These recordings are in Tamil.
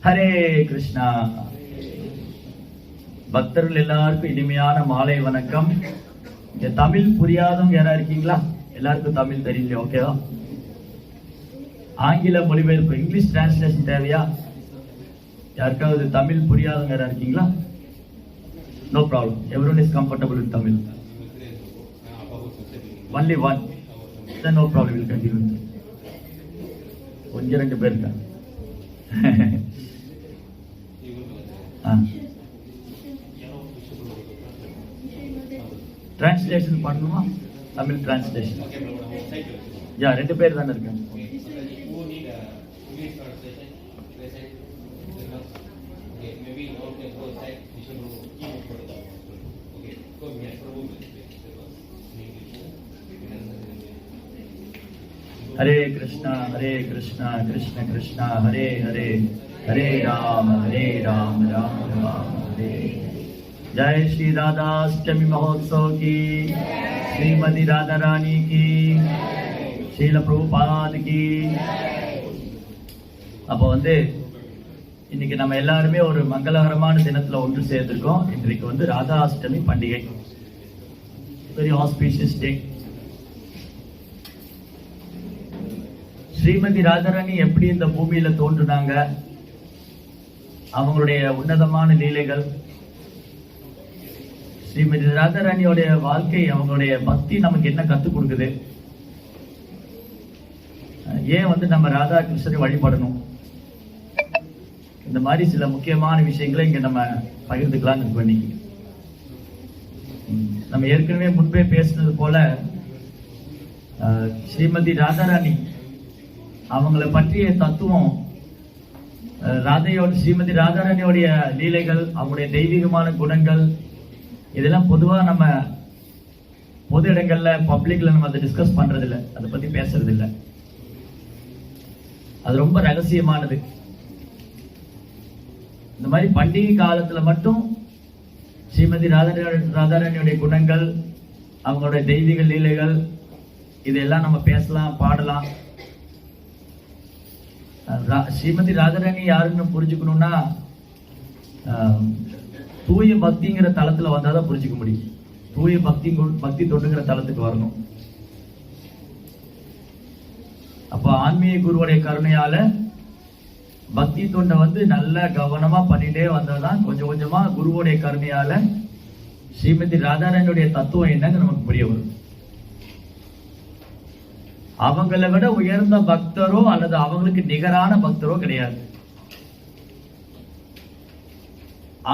ஹரே கிருஷ்ணா. பக்தர்கள் எல்லாருக்கும் இனிமையான மாலை வணக்கம். இங்க தமிழ் புரியாதவங்க யாரா இருக்கீங்களா? எல்லாருக்கும் தமிழ் தெரியல, ஓகேவா? ஆங்கில மொழிபெயர்ப்பு இங்கிலீஷ் டிரான்ஸ்லேஷன் தேவையா? யாருக்காவது தமிழ் புரியாதவங்க யாரா இருக்கீங்களா? No problem, everyone is comfortable with Tamil. Only one, then no problem, we'll continue. கொஞ்சம் ரெண்டு பேர் இருக்கா? டிரான்ஸ்லேஷன் பண்ணணுமா? தமிழ் டிரான்ஸ்லேஷன். யா, ரெண்டு பேர் தானே இருக்காங்க. ஹரே கிருஷ்ணா ஹரே கிருஷ்ணா கிருஷ்ண கிருஷ்ணா ஹரே ஹரே, ஹரே ராம் ராம் ராம் ஹரே. जय श्री राधाष्टमी महोत्सव की, श्रीमती राधा रानी की, श्रील प्रभुपाद की. அப்போ இன்னைக்கு நம்ம எல்லாருமே ஒரு மங்களகரமான தினத்துல ஒன்று சேர்ந்திருக்கோம். இன்றைக்கு ராதாஷ்டமி பண்டிகை, very auspicious day. Srimati Radharani எப்படி இந்த பூமியில தோன்றுனாங்க, அவங்களுடைய உன்னதமான லீலைகள், ஸ்ரீமதி ராதாராணியோடைய வாழ்க்கை, அவங்களுடைய பக்தி நமக்கு என்ன கத்துக் கொடுக்குது, ஏன் நம்ம ராதா கிருஷ்ணரை வழிபடணும், இந்த மாதிரி சில முக்கியமான விஷயங்களை இங்க நம்ம பகிர்ந்துக்கலாம்னு பண்ணி. நம்ம ஏற்கனவே முன்பே பேசினது போல ஸ்ரீமதி ராதாராணி அவங்களை பற்றிய தத்துவம், ஸ்ரீமதி ராதாராணியோடைய லீலைகள், அவங்களுடைய தெய்வீகமான குணங்கள், இதெல்லாம் பொதுவா நம்ம பொது இடங்கள்ல பப்ளிக்ல நம்ம அதை டிஸ்கஸ் பண்றது இல்லை, அதை பத்தி பேசுறது இல்லை. அது ரொம்ப ரகசியமானது. இந்த மாதிரி பண்டிகை காலத்துல மட்டும் ஸ்ரீமதி ராதாராணியோடைய குணங்கள், அவங்களுடைய தெய்வீக லீலைகள், இதெல்லாம் நம்ம பேசலாம், பாடலாம். ஸ்ரீமதி ராதாராணி யாருன்னு புரிஞ்சுக்கணும்னா தூய பக்திங்கிற தளத்துல வந்தாதான் புரிஞ்சுக்க முடியும். தூய பக்தி தொண்டுங்கிற தளத்துக்கு வரணும். அப்ப ஆன்மீக குருவுடைய கருணையால பக்தி தொண்டை நல்ல கவனமா பண்ணிட்டே வந்தாதான் கொஞ்சம் கொஞ்சமா குருவுடைய கருணையால ஸ்ரீமதி ராதாராணியுடைய தத்துவம் என்னன்னு நமக்கு புரிய வரும். அவங்களை விட உயர்ந்த பக்தரோ அல்லது அவங்களுக்கு நிகரான பக்தரோ கிடையாது.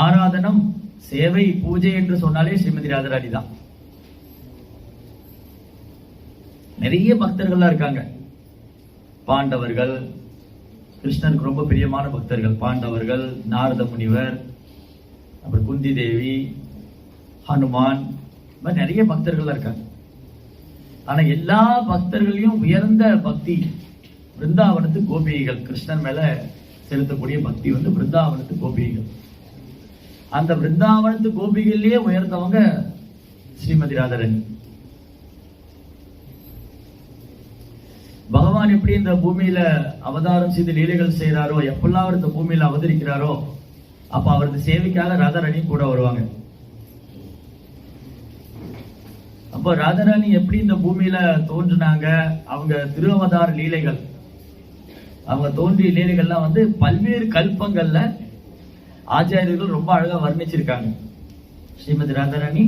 ஆராதனம், சேவை, பூஜை என்று சொன்னாலே ஸ்ரீமதி ராதாராணி தான். நிறைய பக்தர்கள்லாம் இருக்காங்க. பாண்டவர்கள், கிருஷ்ணனுக்கு ரொம்ப பிரியமான பக்தர்கள் பாண்டவர்கள், நாரத முனிவர், அப்புறம் குந்தி தேவி, ஹனுமான், நிறைய பக்தர்கள் இருக்காங்க. ஆனா எல்லா பக்தர்களையும் உயர்ந்த பக்தி பிருந்தாவனத்து கோபிகைகள், கிருஷ்ணன் மேல செலுத்தக்கூடிய பக்தி பிருந்தாவனத்து கோபிகைகள். அந்த பிருந்தாவனத்து கோபிகையிலேயே உயர்ந்தவங்க ஸ்ரீமதி ராதாராணி. பகவான் எப்படி இந்த பூமியில அவதாரம் செய்து லீலைகள் செய்யறாரோ, எப்பெல்லாம் அவர் இந்த பூமியில அவதரிக்கிறாரோ அப்ப அவரது சேவைக்காக ராதாராணி கூட வருவாங்க. அப்போ ராதாராணி எப்படி இந்த பூமியில தோன்றினாங்க, அவங்க திருவதார லீலைகள், அவங்க தோன்றிய லீலைகள்லாம் பல்வேறு கல்பங்கள்ல ஆச்சாரியர்கள் ரொம்ப அழகா வர்ணிச்சிருக்காங்க. ஸ்ரீமதி ராதாராணி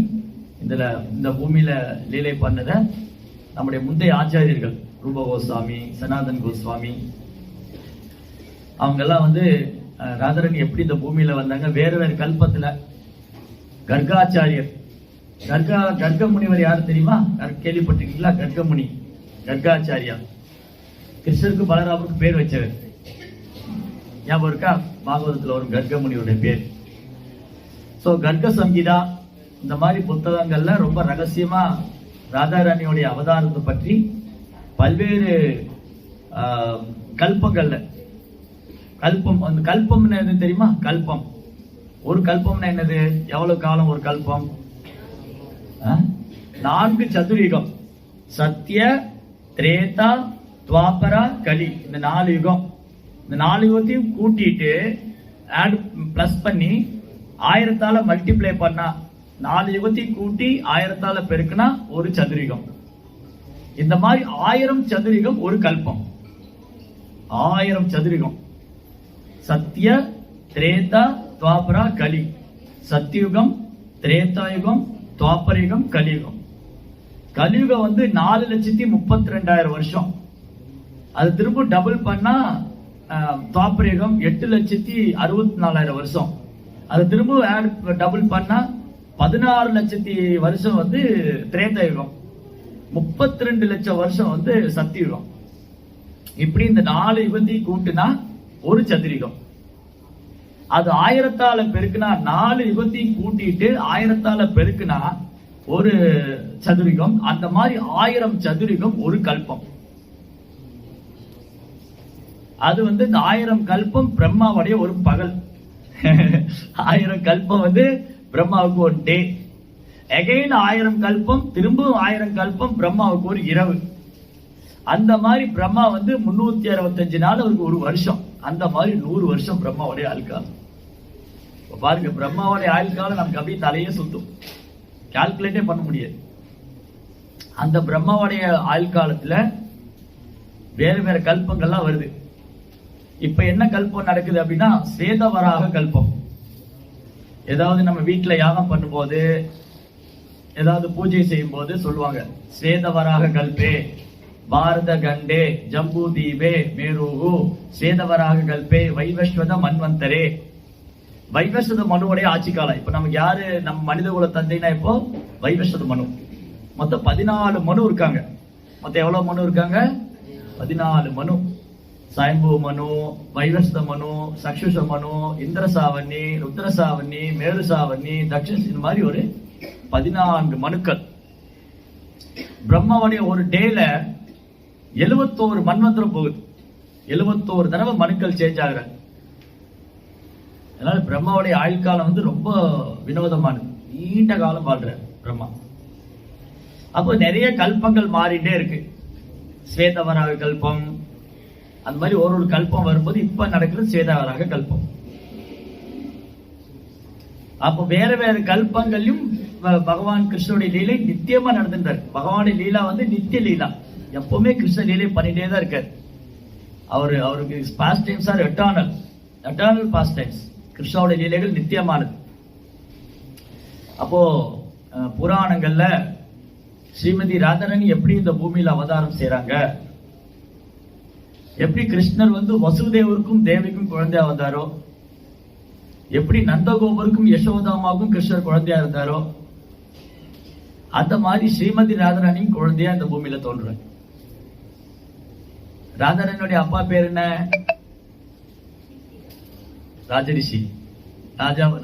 இந்த பூமியில லீலை பண்ணத நம்முடைய முந்தைய ஆச்சாரியர்கள் ரூப கோஸ்வாமி, சனாதன் கோஸ்வாமி, அவங்க எல்லாம் ராதாராணி எப்படி இந்த பூமியில வந்தாங்க, வேற வேற கல்பத்துல கர்காச்சாரியர், கர்க முனிவர் யாரு தெரியுமா? கேள்விப்பட்டிருக்கீங்களா? கர்கமுனி, கர்காச்சாரியா, கிருஷ்ணருக்கு பலராமருக்கு பேர் வச்சவர். ஞாபகம் இருக்கா? பாகவதத்துல வரும் கர்கமுனியோட பேர். சோ கர்க சங்கீதா, இந்த மாதிரி புத்தகங்கள்ல ரொம்ப ரகசியமா ராதாராணியோடைய அவதாரத்தை பற்றி பல்வேறு கல்பங்கள்ல, கல்பம்னா எது தெரியுமா? கல்பம், ஒரு கல்பம்னா என்னது? எவ்வளவு காலம் ஒரு கல்பம்? 4 சதுர்யுகம், சத்திய, திரேதா, துவாபரா, கலி, இந்த 4 யுகம். இந்த 4 யுகத்தையும் கூட்டிட்டு ஆட் பிளஸ் பண்ணி 1000 மல்டிப்ளை பண்ணா 4 யுகத்தையும் கூட்டி 1000 பெருக்குனா ஒரு சதுரிகம். இந்த மாதிரி 1000 சதுரிகம் ஒரு கல்பம். 1000 சதுரிகம். சத்திய, திரேதா, துவாபரா, கலி. சத்தியுகம், திரேதாயுகம், துவாபரயுகம், கலியுகம். கலியுகம் 4,32,000 வருஷம். அது திரும்ப டபுள் பண்ணா துவாபரயுகம் 8,64,000 வருஷம். அது திரும்ப டபுள் பண்ணா 16 லட்சத்தி வருஷம் திரேதாயுகம். 32 லட்சம் வருஷம் சத்தியுகம். இப்படி இந்த 4 யுகத்தையும் கூட்டுனா ஒரு சதுரிகம். அது 1000 பெருக்குனா 4 யுகத்தையும் கூட்டிட்டு 1000 பெருக்குனா ஒரு சதுரிகம். அந்த மாதிரி 1000 சதுரிகம் ஒரு கல்பம். அது இந்த 1000 கல்பம் பிரம்மாவுடைய ஒரு பகல். 1000 கல்பம் பிரம்மாவுக்கு ஒரு டே. அகைன் 1000 கல்பம், திரும்ப 1000 கல்பம் பிரம்மாவுக்கு ஒரு இரவு. அந்த மாதிரி பிரம்மா 365 நாள் அவருக்கு ஒரு வருஷம். அந்த மாதிரி 100 வருஷம் பிரம்மாவுடைய ஆயுள்காலம். பாருங்க, பிரம்மாவுடைய ஆயுள்காலம் நமக்கு அப்படியே தலையே சுத்தும், கால்குலேட்டே பண்ண முடியாது. அந்த பிரம்மாவுடைய ஆயுள்காலத்துல வேற வேற கல்பங்கள்லாம் வருது. இப்ப என்ன கல்பம் நடக்குது அப்படின்னா ஸ்வேதவராக கல்பம். ஏதாவது நம்ம வீட்டுல யாகம் பண்ணும்போது, ஏதாவது பூஜை செய்யும் போது சொல்லுவாங்க, ஸ்வேதவராக கல்பே பாரத கண்டே ஜம்பு தீபே மேருகு ஸ்வேதவராக கல்பே வைவஸ்வத மன்வந்தரே. வைவஸ்வத மனுவுடைய ஆட்சி காலம். இப்ப நமக்கு யாரு நம்ம மனித குல தந்தைனா இப்போ வைவஸ்வத மனு. மொத்தம் 14 மனு இருக்காங்க. மொத்தம் எவ்வளவு மனு இருக்காங்க? 14 மனு. சாயம்பு மனு, வைவஸ்வத மனு, சக்ஷுஷ மனு, இந்திரசாவண்ணி, ருத்ரசாவண்ணி, மேருசாவண்ணி, தக்ஷன், இந்த மாதிரி ஒரு 14 மனுக்கள். பிரம்மாவுடைய ஒரு டேல 71 மன்வந்திரம் போகுது. 71 தடவை மனுக்கள் சேஞ்ச் ஆகுற. அதனால பிரம்மாவுடைய ஆயுள் காலம் ரொம்ப வினோதமானது. நீண்ட காலம் வாழ்ற பிரம்மா. அப்போ நிறைய கல்பங்கள் மாறிட்டே இருக்கு. ஸ்வேதவராக கல்பம், அந்த மாதிரி ஒரு கல்பம் வரும்போது இப்ப நடக்கிறது ஸ்வேதவராக கல்பம். அப்போ வேற வேற கல்பங்களையும் பகவான் கிருஷ்ணனுடைய லீலை நித்தியமா நடந்துட்டார். பகவானுடைய லீலா நித்திய லீலா. எப்பவுமே கிருஷ்ண லீலை பண்ணிட்டே தான் இருக்காரு. அவருக்கு pastimes are eternal pastimes. கிருஷ்ணாவுடைய லீலைகள் நித்தியமானது. அப்போ புராணங்கள்ல ஸ்ரீமதி ராதாராணி எப்படி இந்த பூமியில அவதாரம் செய்யறாங்க, எப்படி கிருஷ்ணர் வசுதேவருக்கும் தேவிக்கும் குழந்தையா வந்தாரோ, எப்படி நந்தகோபருக்கும் யசோதாமாவுக்கும் கிருஷ்ணர் குழந்தையா இருந்தாரோ, அந்த மாதிரி ஸ்ரீமதி ராதாராணியும் குழந்தையா இந்த பூமியில தோன்றுறாங்க. ராதாராணியுடைய அப்பா பேர் என்ன? ராஜரிஷி.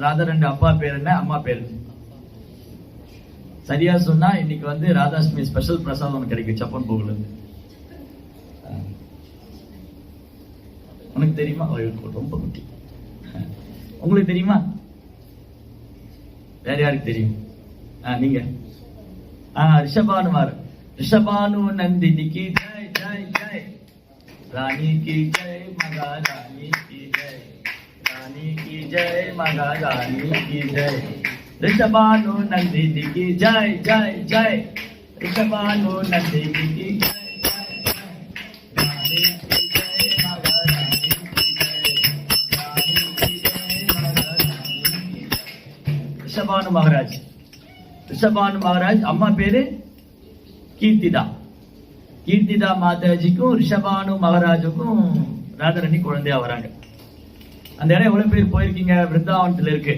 ராதாராணியுடைய அப்பா பேர் என்ன, அம்மா பேர்? சரியா சொன்னா இன்னைக்கு ராதாஷ்டமி ஸ்பெஷல் பிரசாதம் கிடைக்கும் சப்பன் பூவுல இருந்து. உனக்கு தெரியுமா? ரொம்ப குட்டி. உங்களுக்கு தெரியுமா? வேற யாருக்கு தெரியும்? நீங்க ரிஷபானுமார். ரிஷபானு நந்தினிக்கு ஜெய் ஜெய் ஜெய், ராணி की जय, महारानी की जय, रानी की जय, महारानी की जय, ऋषभानु नंदिनी की जय जय जय, ऋषभानु नंदिनी की जय जय जय, रानी की जय, महारानी की जय, रानी की जय, महारानी की जय. ऋषभानु महाराज. ரிஷபானு மகாராஜ் அம்மா பேரு கீர்த்திதா. கீர்த்திதா மாதாஜிக்கும் ரிஷபானு மகாராஜுக்கும் ராதாராணி குழந்தையா வராங்க. அந்த இடம் எவ்வளவு பேர் போயிருக்கீங்க? விருந்தாவனத்துல இருக்கு.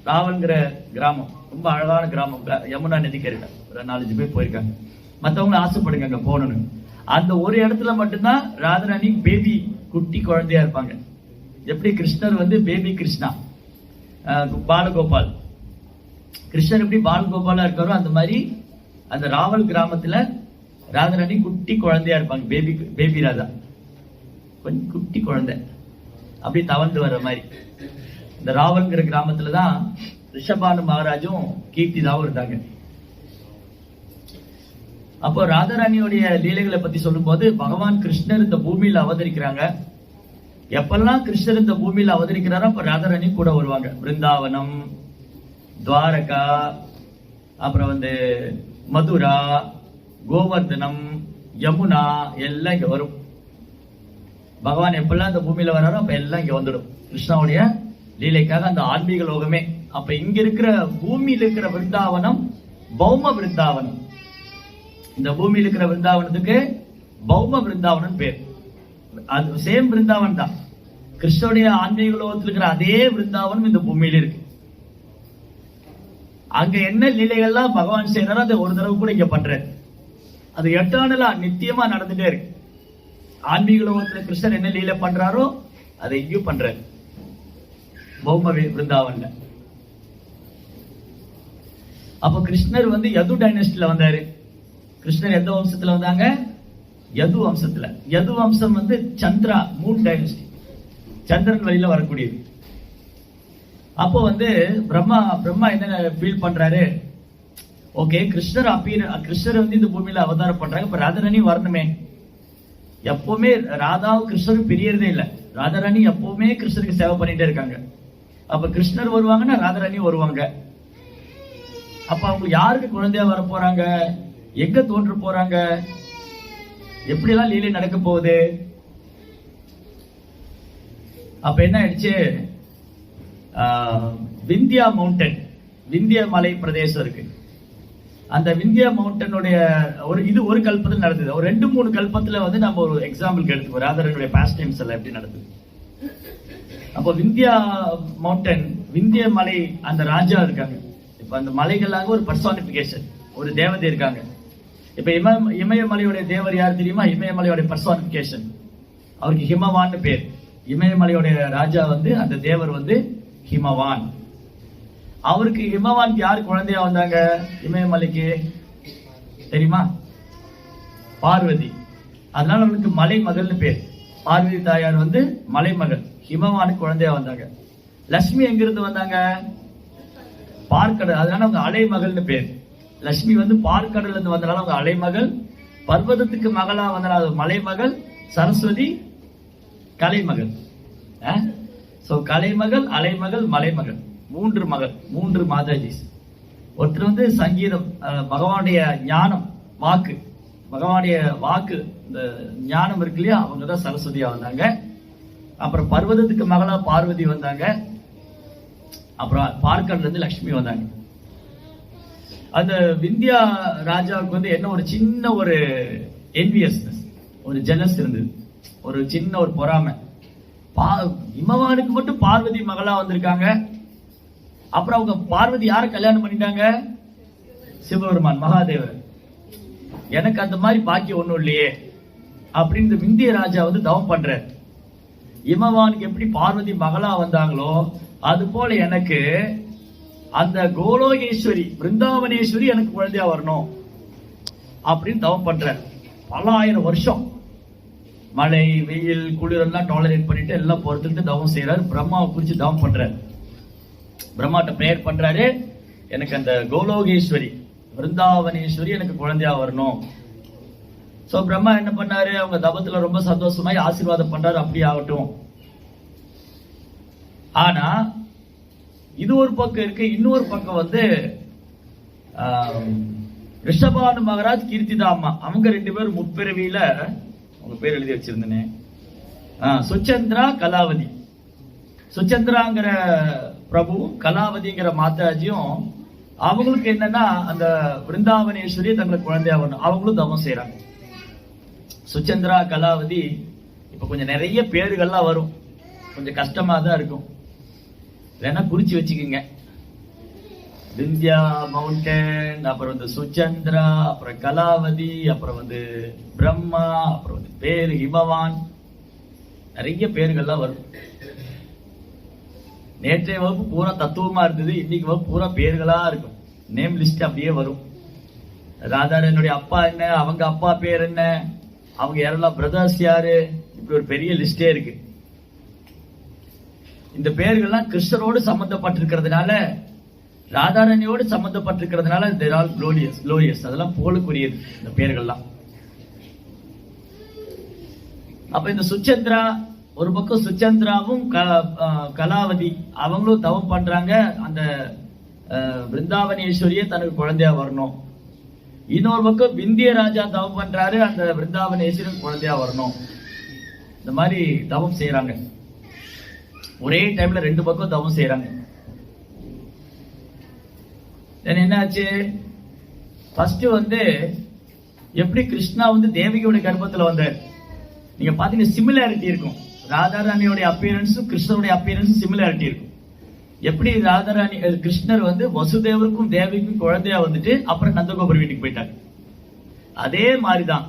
ராவல்ங்கிற கிராமம், ரொம்ப அழகான கிராமம். யமுனா நதிக்கு இருக்க ஒரு 4-5 பேர் போயிருக்காங்க. மற்றவங்களும் ஆசைப்படுங்க அங்க போகணும்னு. அந்த ஒரு இடத்துல மட்டும்தான் ராதாராணி பேபி குட்டி குழந்தையா இருப்பாங்க. எப்படி கிருஷ்ணர் பேபி கிருஷ்ணா, பாலகோபால். கிருஷ்ணர் எப்படி பாலகோபாலா இருக்காரோ அந்த மாதிரி அந்த ராவல் கிராமத்துல ராதாராணி குட்டி குழந்தையா இருப்பாங்க. பேபி ராதா, கொஞ்சம் குட்டி குழந்தை அப்படி தவழ்ந்து வர்ற மாதிரி. இந்த ராவல்ங்கிற கிராமத்துலதான் ரிஷபானு மகாராஜும் கீர்த்திதாவும் இருந்தாங்க. அப்போ ராதாராணியோடைய லீலைகளை பத்தி சொல்லும் போது, பகவான் கிருஷ்ணர் இந்த பூமியில அவதரிக்கிறாங்க. எப்பெல்லாம் கிருஷ்ணர் இந்த பூமியில அவதரிக்கிறாரோ அப்ப ராதாராணி கூட வருவாங்க. பிருந்தாவனம், துவாரகா, அப்புறம் மதுரா, கோவர்தனம், யமுனா எல்லாம் இங்க வரும். பகவான் எப்பெல்லாம் இந்த பூமியில வராரோ அப்ப எல்லாம் இங்க வந்துடும் கிருஷ்ணாவுடைய லீலைக்காக, அந்த ஆன்மீக லோகமே. அப்ப இங்க இருக்கிற பூமியில இருக்கிற பிருந்தாவனம் பௌம பிருந்தாவனம். இந்த பூமியில இருக்கிற பிருந்தாவனத்துக்கு பௌம பிருந்தாவனம் பேர். அது சேம் பிருந்தாவன் தான். கிருஷ்ணனுடைய ஆன்மீக லோகத்தில் இருக்கிற அதே பிருந்தாவனம் இந்த பூமியில இருக்கு. அங்க என்ன லீலைகள்லாம் பகவான் செய்யறாரோ அதை ஒரு தடவை கூட இங்க பண்ற. அது எட்டர்னலா நித்தியமா நடந்துட்டே இருக்கு. ஆன்மீக லோகத்துல கிருஷ்ணர் என்ன லீலை பண்றாரோ அதை இங்கேயும் பண்ற பௌம பிருந்தாவன்ல. அப்ப கிருஷ்ணர் யது டைனஸ்டில வந்தாரு. கிருஷ்ணர் எந்த வம்சத்துல வந்தாங்க? யது வம்சத்துல. யது வம்சம் சந்திரா, மூன் டைனஸ்டி, சந்திரன் வழியில வரக்கூடியது. அப்போ பிரம்மா என்ன ஃபீல் பண்றாரு? ஓகே, கிருஷ்ணர் இந்த பூமியில அவதாரம் பண்றாங்க, இப்ப ராதாராணி வரணுமே. எப்பவுமே ராதாவும் கிருஷ்ணரும் பிரியறதே இல்ல. ராதாராணி எப்பவுமே கிருஷ்ணருக்கு சேவை பண்ணிட்டே இருக்காங்க. அப்ப கிருஷ்ணர் வருவாங்கன்னா ராதாராணி வருவாங்க. அப்ப அவங்க யாருக்கு குழந்தையா வர போறாங்க? எங்க தோன்று போறாங்க? எப்படி எல்லாம் லீலை நடக்க போகுது? அப்ப என்ன ஆயிடுச்சு? விந்தியா மவுண்டன், விந்திய மலை பிரதேசம் இருக்கு. அந்த விந்தியா மவுண்டனுடைய ஒரு கல்பத்தில் நடந்தது. ஒரு 2-3 கல்பத்துல நம்ம ஒரு எக்ஸாம்பிள் எடுத்துக்கோ, ராதாரனுடைய பாஸ்ட் டைம்ஸ் எல்லாம் எப்படி நடந்தது. அப்போ விந்தியா மவுண்டன், விந்திய மலை, அந்த ராஜா இருக்காங்க. இப்ப அந்த மலைகளாக ஒரு பர்சானிபிகேஷன், ஒரு தேவதை இருக்காங்க. இப்ப இமயமலையோட தேவர் யார் தெரியுமா? இமயமலையோட பர்சானிபிகேஷன், அவருக்கு ஹிமவான் பேர். இமயமலையோட ராஜா அந்த தேவர் ஹிமவான். அவருக்கு ஹிமவான் யாரு குழந்தையா வந்தாங்க? இமயமலைக்கு தெரியுமா? பார்வதி. அதனால அவனுக்கு மலை மகள்னு பேர். பார்வதி தாயார் மலைமகள், ஹிமவானுக்கு குழந்தையா வந்தாங்க. லட்சுமி எங்கிருந்து வந்தாங்க? பார்க்கடல். அதனால அவங்க அலைமகள்னு பேர். லட்சுமி பார்க்கடல்ல இருந்து வந்தனால அவங்க அலைமகள். பர்வதத்துக்கு மகளா வந்தனால மலைமகள். சரஸ்வதி கலைமகள். கலைமகள், அலைமகள், மலைமகள், 3 மகள், 3 மாதாஜிஸ். ஒருத்தர் சங்கீதம், பகவானுடைய ஞானம், வாக்கு, பகவானுடைய வாக்கு, இந்த ஞானம் இருக்கு இல்லையா, அவங்க தான் சரஸ்வதியா வந்தாங்க. அப்புறம் பர்வதத்துக்கு மகளா பார்வதி வந்தாங்க. அப்புறம் பார்க்கடல இருந்து லட்சுமி வந்தாங்க. அந்த விந்தியா ராஜாவுக்கு என்ன ஒரு சின்ன ஒரு என்வியஸ்னஸ், ஒரு ஜெலஸ் இருந்தது, ஒரு சின்ன ஒரு பொறாமை. இமவானுக்கு மட்டும் பார்வதி மகளா வந்திருக்காங்க. அப்புறம் அவங்க பார்வதி யார கல்யாணம் பண்ணிட்டாங்க? சிவபெருமான், மகாதேவர். எனக்கு அந்த மாதிரி பாக்கியம் ஒண்ணும் இல்லையே அப்படின்னு விந்திய ராஜா தவம் பண்ற. இமவானுக்கு எப்படி பார்வதி மகளா வந்தாங்களோ அது போல எனக்கு அந்த கோலோகேஸ்வரி, பிருந்தாவனேஸ்வரி எனக்கு குழந்தையா வரணும் அப்படின்னு தவம் பண்ற. பல 1000 வருஷம் மழை, வெயில், குளிர் எல்லாம் டாலரேட் பண்ணிட்டு எல்லாம் பொறுத்துட்டு தவம் செய்யறாரு. பிரம்மாவை குறிச்சு தவம் பண்றாரு. பிரம்மாட்ட பிரேயர் பண்றாரு, எனக்கு அந்த கோலோகேஸ்வரி, பிருந்தாவனேஸ்வரி எனக்கு குழந்தையா வரணும். சோ பிரம்மா என்ன பண்ணாரு? அவங்க தபத்துல ரொம்ப சந்தோஷமாய் ஆசீர்வாதம் பண்றாரு, அப்படி ஆகட்டும். ஆனா இது ஒரு பக்கம் இருக்கு. இன்னொரு பக்கம் ரிஷபானு மகாராஜ், கீர்த்திதாமா, அவங்க 2 பேரும் முற்பிறவியில, அவங்க பேர் எழுதி வச்சிருந்தேனே, சுச்சந்திரா, கலாவதி. சுச்சந்திராங்கிற பிரபுவும் கலாவதிங்கிற மாதாஜியும் அவங்களுக்கு என்னன்னா அந்த பிருந்தாவனேஸ்வரி தங்களுக்கு குழந்தையா வரணும், அவங்களும் தவம் செய்யறாங்க. சுச்சந்திரா, கலாவதி. இப்ப கொஞ்சம் நிறைய பேர்கள்லாம் வரும், கொஞ்சம் கஷ்டமா தான் இருக்கும், வேணா குறிச்சு வச்சுக்கோங்க. விந்தியா மவுண்டன், அப்புறம் சுச்சந்திரா, அப்புறம் கலாவதி, அப்புறம் பிரம்மா, அப்புறம் பேரு ஹிமவான், நிறைய பேர்கள்லாம் வரும். நேற்றைய வகுப்பு பூரா தத்துவமா இருந்தது, இன்னைக்கு வகுப்பு பூரா பேர்களா இருக்கும். நேம் லிஸ்ட் அப்படியே வரும். ராதாரனுடைய அப்பா என்ன, அவங்க அப்பா பேர் என்ன, அவங்க யாரெல்லாம் பிரதர்ஸ் யாரு, இப்படி ஒரு பெரிய லிஸ்டே இருக்கு. இந்த பேர்கள்லாம் கிருஷ்ணரோடு சம்பந்தப்பட்டிருக்கிறதுனால, ராதாரணியோடு சம்பந்தப்பட்டிருக்கிறதுனால தேர் ஆல் க்ளோரியஸ், அதெல்லாம் புகழுக்குரியது இந்த பேர்கள்லாம். அப்ப இந்த சுச்சந்திரா, ஒரு பக்கம் சுச்சந்திராவும் கலாவதி அவங்களும் தவம் பண்றாங்க, அந்த பிருந்தாவனேஸ்வரியே தனக்கு குழந்தையா வரணும். இன்னொரு பக்கம் விந்திய ராஜா தவம் பண்றாரு, அந்த பிருந்தாவனேஸ்வரன் குழந்தையா வரணும். இந்த மாதிரி தவம் செய்யறாங்க. ஒரே டைம்ல ரெண்டு பக்கம் தவம் செய்யறாங்க. என்னாச்சு, ஃபர்ஸ்ட் எப்படி கிருஷ்ணா தேவியோட கர்ப்பத்துல வந்தார். நீங்க பாத்தீங்கன்னா சிமிலாரிட்டி இருக்கும். ராதாராணியோட அப்பியரன்ஸும் கிருஷ்ணருடைய அப்பியரன்ஸும் சிமிலாரிட்டி இருக்கும். எப்படி ராதாராணி கிருஷ்ணர் வசுதேவருக்கும் தேவிக்கும் குழந்தையா வந்துட்டு அப்புறம் நந்தகோபுர வீட்டுக்கு போயிட்டாங்க. அதே மாதிரிதான்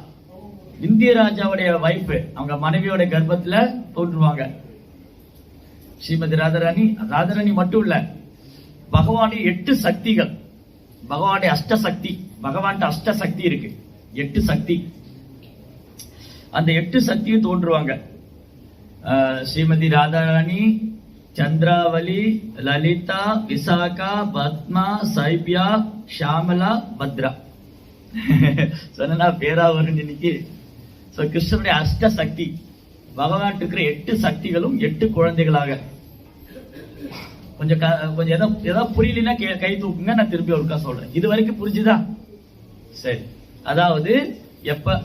இந்திய ராஜாவுடைய வைஃப் அவங்க மனைவியோட கர்ப்பத்துல தோன்றுவாங்க ஸ்ரீமதி ராதாராணி. ராதாராணி மட்டும் இல்ல, பகவானுடைய 8 சக்திகள், பகவானுடைய அஷ்டசக்தி, பகவான் அஷ்டசக்தி இருக்கு, 8 சக்தி. அந்த 8 சக்தியும் தோன்றுவாங்க. ஸ்ரீமதி ராதாராணி, சந்திராவலி, லலிதா, விசாகா, பத்மா, சைபியா, ஷாமலா, பத்ரா. சொன்னா பேரா வரும் இன்னைக்கு. கிருஷ்ணனுடைய அஷ்ட சக்தி, பகவான் இருக்கிற 8 சக்திகளும் 8 குழந்தைகளாக. கொஞ்சம் ஏதாவது புரியலன்னா கை தூக்குங்க, நான் திருப்பி ஒருக்கா சொல்றேன். இது வரைக்கும் புரிஞ்சுதா? சரி. அதாவது எப்ப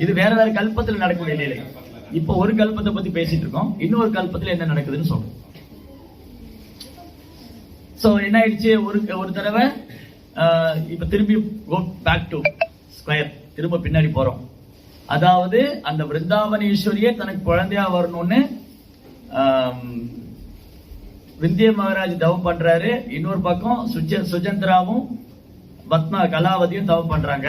இது வேற வேற கல்பத்தில் நடக்கக்கூடிய நிலை. இப்ப ஒரு கல்பத்தை பத்தி பேசிட்டு இருக்கோம், இன்னொரு கல்பத்துல என்ன நடக்குதுன்னு சொல்றோம். சோ என்ன ஆயிடுச்சு, ஒரு தடவை இப்ப திரும்பி கோ பேக் டு ஸ்கொயர், திரும்ப பின்னாடி போறோம். அதாவது அந்த பிருந்தாவனேஸ்வரியே தனக்கு குழந்தையா வரணும்னு விந்திய மகாராஜ் தவம் பண்றாரு. இன்னொரு பக்கம் சுஜந்திராவும் பத்மா கலாவதியும் தவம் பண்றாங்க.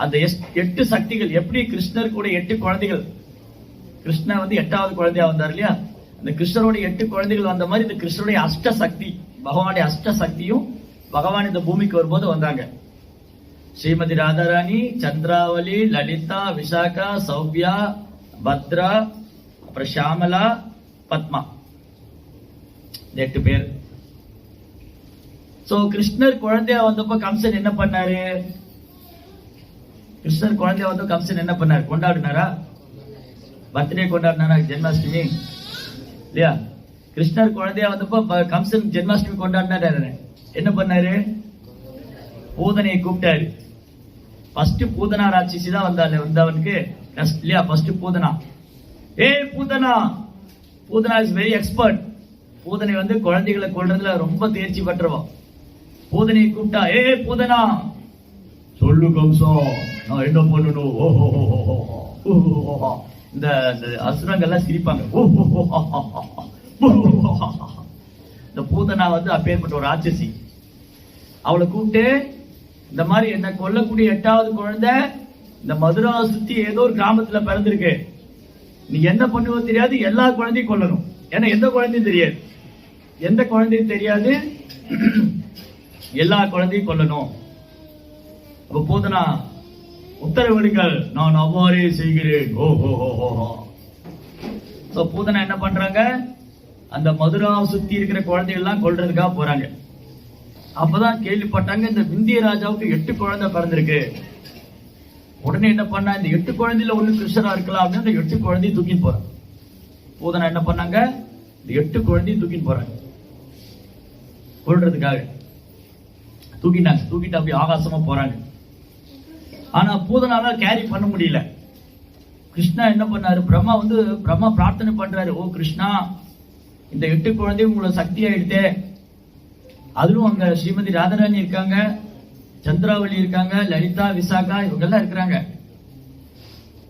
அந்த 8 சக்திகள் எப்படி கிருஷ்ணர் கூட 8 குழந்தைகள், கிருஷ்ணா 8வது குழந்தையா வந்தார் இல்லையா, அந்த கிருஷ்ணரோட 8 குழந்தைகள் வந்த மாதிரி இந்த கிருஷ்ணருடைய அஷ்ட சக்தி, பகவானுடைய அஷ்ட சக்தியும் பகவான் இந்த பூமிக்கு வரும்போது வந்தாங்க. ஸ்ரீமதி ராதாராணி, சந்திராவலி, லலிதா, விசாகா, சௌபியா, பத்ரா, அப்புறம் ஷாமலா, பத்மா, 8 பேர். சோ கிருஷ்ணர் குழந்தையா வந்தப்ப கம்சன் என்ன பண்ணாரு, கிருஷ்ணர் குழந்தையா வந்து கம்சன் என்ன பண்ணாரு, கொண்டாடினாரா? பர்த்டே கொண்டாடினாரா? ஜென்மாஷ்டமி இல்லையா? கிருஷ்ணர் குழந்தையா வந்தப்ப கம்சன் ஜென்மாஷ்டமி கொண்டாடினாரு. என்ன பண்ணாரு, பூதனையை கூப்பிட்டாரு. ஃபர்ஸ்ட் பூதனா ராட்சசி தான் வந்தவனுக்கு இல்லையா, ஃபர்ஸ்ட் பூதனா. ஏ Putana, Putana is very expert. பூதனை குழந்தைகளை கொள்றதுல ரொம்ப தேர்ச்சி பெற்றவன். பூதனையை கூப்பிட்டா, ஏ பூதனா சொல்லு கம்சம், நான் என்ன பண்ணணும்? இந்த அசுரங்கள்லாம் சிரிப்பாங்க. இந்த பூதனா அப்பேற்பட்ட ஒரு ராட்சசி. அவளை கூப்பிட்டு, இந்த மாதிரி என்ன கொல்லக்கூடிய 8வது குழந்தை இந்த மதுரா சுத்தி ஏதோ ஒரு கிராமத்துல பிறந்திருக்கு, நீ என்ன பண்ணுவோ தெரியாது, எல்லா குழந்தையும் கொல்லணும். ஏன்னா எந்த குழந்தையும் தெரியாது, எந்த குழந்தையும் தெரியாது, எல்லா குழந்தையும் கொல்லணும். அப்ப பூதனா, உத்தரவிடுங்கள், நான் அவ்வாறே செய்கிறேன். பூதனா என்ன பண்றாங்க, அந்த மதுரா சுத்தி இருக்கிற குழந்தைகள் எல்லாம் கொல்றதுக்காக போறாங்க. அப்பதான் கேள்விப்பட்டாங்க இந்த விந்திய ராஜாவுக்கு 8 குழந்தை பிறந்திருக்கு. உடனே என்ன பண்ணா, இந்த 8 குழந்தையில ஒண்ணு கிருஷ்ணரா இருக்கலாம் அப்படின்னு அந்த 8 குழந்தையும் தூக்கிட்டு போறாங்க. பூதனா என்ன பண்ணாங்க, இந்த 8 குழந்தையும் தூக்கிட்டு போறாங்க கொல்றதுக்காக. தூக்கிட்டு அப்படி ஆகாசமா போறாங்க. ஆனா பூதனால கேரி பண்ண முடியல. கிருஷ்ணா என்ன பண்ணாரு, பிரம்மா பிரார்த்தனை பண்றாரு, ஓ கிருஷ்ணா, இந்த 8 குழந்தையும் உங்களோட சக்தி ஆயிடுத்தே, அதுவும் அங்க ஸ்ரீமதி ராதாராணி இருக்காங்க, சந்திராவளி இருக்காங்க, லலிதா, விசாகா, இவங்க எல்லாம் இருக்கிறாங்க.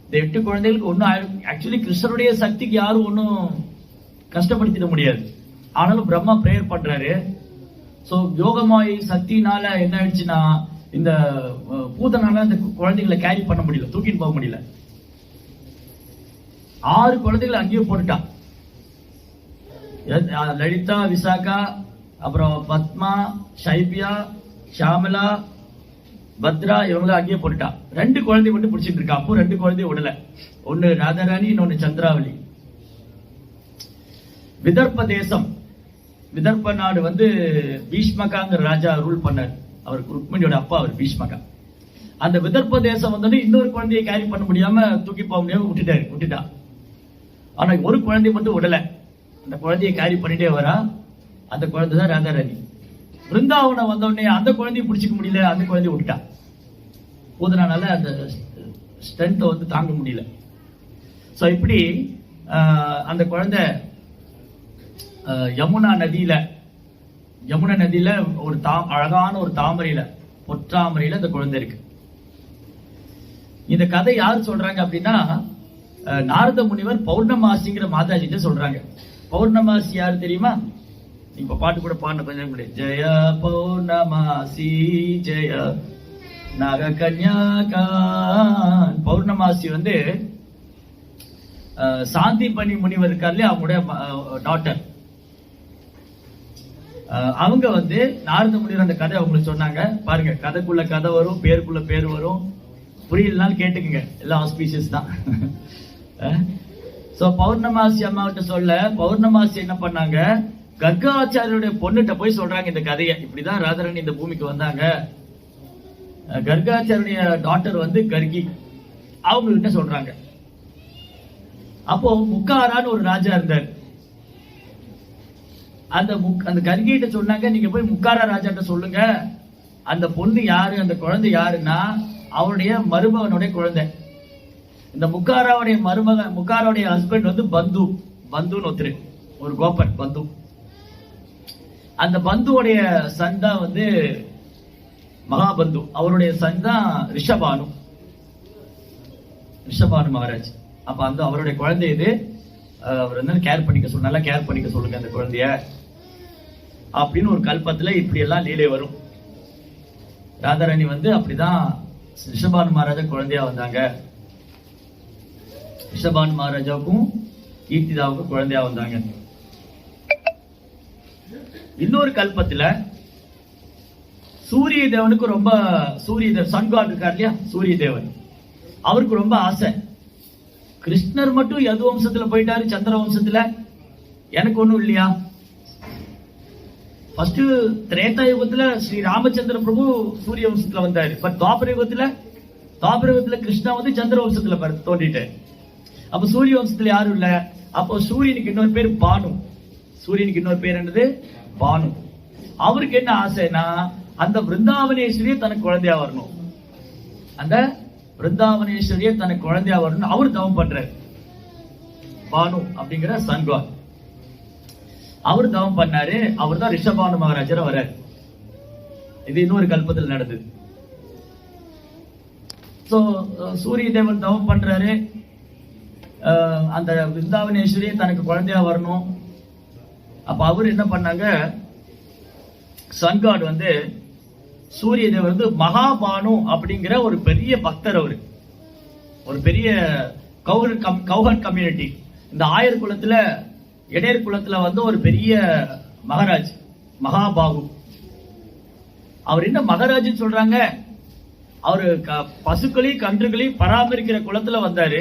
இந்த 8 குழந்தைகளுக்கு ஒன்னும் ஆக்சுவலி கிருஷ்ணருடைய சக்திக்கு யாரும் ஒன்னும் கஷ்டப்படுத்திட முடியாது. ஆனாலும் பிரம்மா பிரேயர் பண்றாரு. சோ யோகமாய் சக்தினால என்ன ஆயிடுச்சுன்னா, இந்த பூதனால அந்த குழந்தைகளை கேரி பண்ண முடியல, தூக்கிட்டு போக முடியல. 6 குழந்தைகளை அங்கேயே போட்டுட்டான். லலிதா, விசாகா, அப்புறம் பத்மா, ஷைபியா, ஷாமலா, பத்ரா, இவங்கள அங்கேயே போட்டுட்டா. 2 குழந்தை மட்டும் பிடிச்சிட்டு இருக்கா. அப்போ 2 குழந்தைய விடல. ஒன்னு ராதாராணி, இன்னொன்னு சந்திராவளி. விதர்ப்ப தேசம், விதர்ப்ப நாடு பீஷ்மகாங்கிற ராஜா ரூல் பண்ணார். அவர் ருக்மிணியோட அப்பா, அவர் பீஷ்மகா. அந்த விதர்ப்ப தேசம் வந்தோடனே இன்னொரு குழந்தையை கேரி பண்ண முடியாம தூக்கி போக முடியாம விட்டுட்டா. ஆனா ஒரு குழந்தைய மட்டும் விடல, அந்த குழந்தையை கேரி பண்ணிட்டே வரா. அந்த குழந்தை தான் ராதாராணி. பிருந்தாவனம் வந்தோடனே அந்த குழந்தைய பிடிச்சிக்க முடியல, அந்த குழந்தைய விட்டுட்டா. ஊதுனால அந்த ஸ்ட்ரென்த்தை வந்து தாங்க முடியல. ஸோ இப்படி அந்த குழந்தை யமுனா நதியில ஒரு அழகான ஒரு தாமரையில, பொற்றாமரையில அந்த குழந்தை இருக்கு. இந்த கதை யாரு சொல்றாங்க அப்படின்னா, நாரத முனிவர் பௌர்ணமாசிங்கிற மாதாஜிட்ட சொல்றாங்க. பௌர்ணமாசி யாரு தெரியுமா? இப்ப பாட்டு கூட பாடின கொஞ்சம் கூட, ஜெய பௌர்ணமாசி ஜெய நாக கன்யாகான். பௌர்ணமாசி வந்து சாந்திபனி முனிவர் இருக்காரு, அவங்களுடைய டாட்டர். அவங்க வந்து நாரத முனிவர் அந்த கதை அவங்களுக்கு சொன்னாங்க. பாருங்க, கதைக்குள்ள கதை வரும், பேருக்குள்ள பேர் வரும். புரியலனாலும் கேட்டுக்குங்க, எல்லாம் ஆஸ்பீஷியஸ் தான். சோ பௌர்ணமாசி அம்மா கிட்ட சொல்ல, பௌர்ணமாசி என்ன பண்ணாங்க, கர்காச்சாரியுடைய பொண்ணுகிட்ட போய் சொல்றாங்க இந்த கதையை. இப்படிதான் ராதாராணி இந்த பூமிக்கு வந்தாங்க. கர்காச்சாரியுடைய டாட்டர் வந்து கர்கி, அவங்க கிட்ட சொல்றாங்க. அப்போ முக்காரான்னு ஒரு ராஜா இருந்தார். அந்த கர்கிட்ட சொன்னாங்க, நீங்க போய் முக்காரா ராஜாட்ட சொல்லுங்க, அந்த பொண்ணு யாரு, அந்த குழந்தை யாருன்னா அவருடைய மருமகனுடைய குழந்தை. இந்த முக்காராவுடைய ஹஸ்பண்ட் வந்து பந்துன்னு ஒருத்தர், ஒரு கோபன் பந்து. அந்த பந்துவுடைய சன் தான் வந்து மகாபந்து. அவருடைய சன் தான் ரிஷபானு மகாராஜ். அப்ப அந்த அவருடைய குழந்தை இது. அவர் வந்து நல்லா கேர் பண்ணிக்க சொல்லுங்க அந்த குழந்தைய அப்படின்னு ஒரு கல்பத்துல இப்படி எல்லாம் லீலை வரும். ராதாராணி வந்து அப்படிதான் ரிஷபானு மகாராஜா குழந்தையா வந்தாங்க. ரிஷபானு மகாராஜாவுக்கும் கீர்த்திதாவுக்கும் குழந்தையா வந்தாங்க. இன்னொரு கல்பத்துல சூரிய தேவனுக்கு ரொம்ப, சன் காட் இருக்கார் இல்லையா, சூரிய தேவன், அவருக்கு ரொம்ப ஆசை. கிருஷ்ணர் மட்டும் யது வம்சத்துல போயிட்டாரு, சந்திர வம்சத்துல எனக்கு ஒண்ணும் இல்லையா? ஃபர்ஸ்ட் திரேதா யுகத்துல ஸ்ரீ ராமச்சந்திர பிரபு சூரிய வம்சத்துல வந்தாரு. பட் துவாபர யுகத்துல கிருஷ்ணா வந்து சந்திர வம்சத்துல தோன்றிட்டாரு. அப்ப சூரிய வம்சத்துல யாரும் இல்ல. அப்போ சூரியனுக்கு இன்னொரு பேர் பானு. சூரியனுக்கு இன்னொரு பேர் என்னது? பானு. அவருக்கு என்ன ஆசைனா, அந்த பிருந்தாவனேஸ்வரியை தனக்கு குழந்தையா வரணும். அந்த பிருந்தாவனேஸ்வரியை தனக்கு குழந்தையா வரணும் அவர் தவம் பண்றாரு. பானு அப்படிங்கிற சன்காட் அவர் தவம் பண்ணாரு. அவர் தான் ரிஷபானு மகாராஜர் வர்றாரு. இது இன்னொரு கல்பத்தில் நடந்தது. சோ சூரிய தேவன் தவம் பண்றாரு, அந்த பிருந்தாவனேஸ்வரியை தனக்கு குழந்தையா வரணும். அப்ப அவர் என்ன பண்ணாங்க, சன்காட் வந்து சூரிய தேவர் வந்து மகாபானு அப்படிங்கிற ஒரு பெரிய பக்தர். அவரு ஒரு பெரிய கௌஹன் கம்யூனிட்டி. இந்த ஆயர் குலத்துல, இடையர் குலத்துல வந்து ஒரு பெரிய மகாராஜ், மகாபாகு. அவர் என்ன மகாராஜ் சொல்றாங்க, அவரு பசுக்களையும் கன்றுகளையும் பராமரிக்கிற குலத்துல வந்தாரு.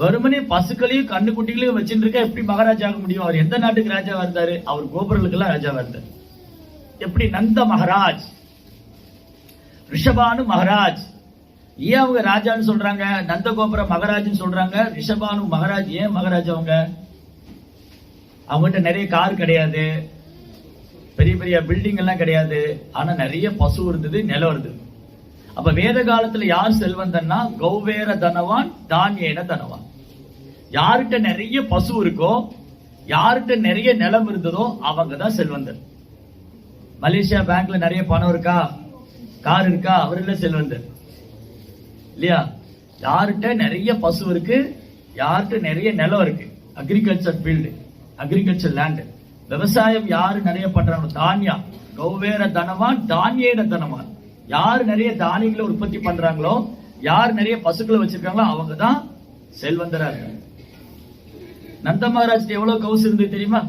வெறுமனே பசுக்களையும் கண்ணுக்குட்டிகளையும் வச்சுட்டு இருக்க எப்படி மகாராஜா ஆக முடியும்? அவர் எந்த நாட்டுக்கு ராஜாவா இருந்தாரு? அவர் கோபுரங்களுக்கு எல்லாம் ராஜாவா இருந்தார். எப்படி நந்த மகாராஜ், ரிஷபானு மகாராஜ். ஏன் அவங்க ராஜான்னு சொல்றாங்க, நந்த கோபுர மகாராஜ்னு சொல்றாங்க, ரிஷபானு மகாராஜ் ஏன் மகாராஜ்? அவங்ககிட்ட நிறைய கார் கிடையாது, பெரிய பெரிய பில்டிங் எல்லாம் கிடையாது, ஆனா நிறைய பசு இருந்தது, நிலம் இருந்தது. அப்ப வேத காலத்துல யார் செல்வந்தன்னா, கௌவேர தனவான் தானியேன தனவான். யார்கிட்ட நிறைய பசு இருக்கோ, யார்கிட்ட நிறைய நிலம் இருந்ததோ அவங்க தான் செல்வந்தர். மலேசியா பேங்க்ல நிறைய பணம் இருக்கா, கார் இருக்கா, அவர்கள செல்வந்தர் இல்லையா? யார்கிட்ட நிறைய பசு இருக்கு, யார்கிட்ட நிறைய நிலம் இருக்கு, அக்ரிகல்ச்சர் ஃபீல்டு, அக்ரிகல்ச்சர் லேண்ட், விவசாயம் யாரு நிறைய பண்றாங்க, தானியா, கௌவேர தனவான் தானியேன தனவான். யார் நிறைய தானியங்களை உற்பத்தி பண்றாங்களோ, யார் நிறைய பசுக்களை வச்சிருக்காங்களோ அவங்க தான் செல்வந்தரா இருக்காங்க. நந்த மகாராஜ் எவ்வளவு கவுஸ் இருந்து தெரியுமா?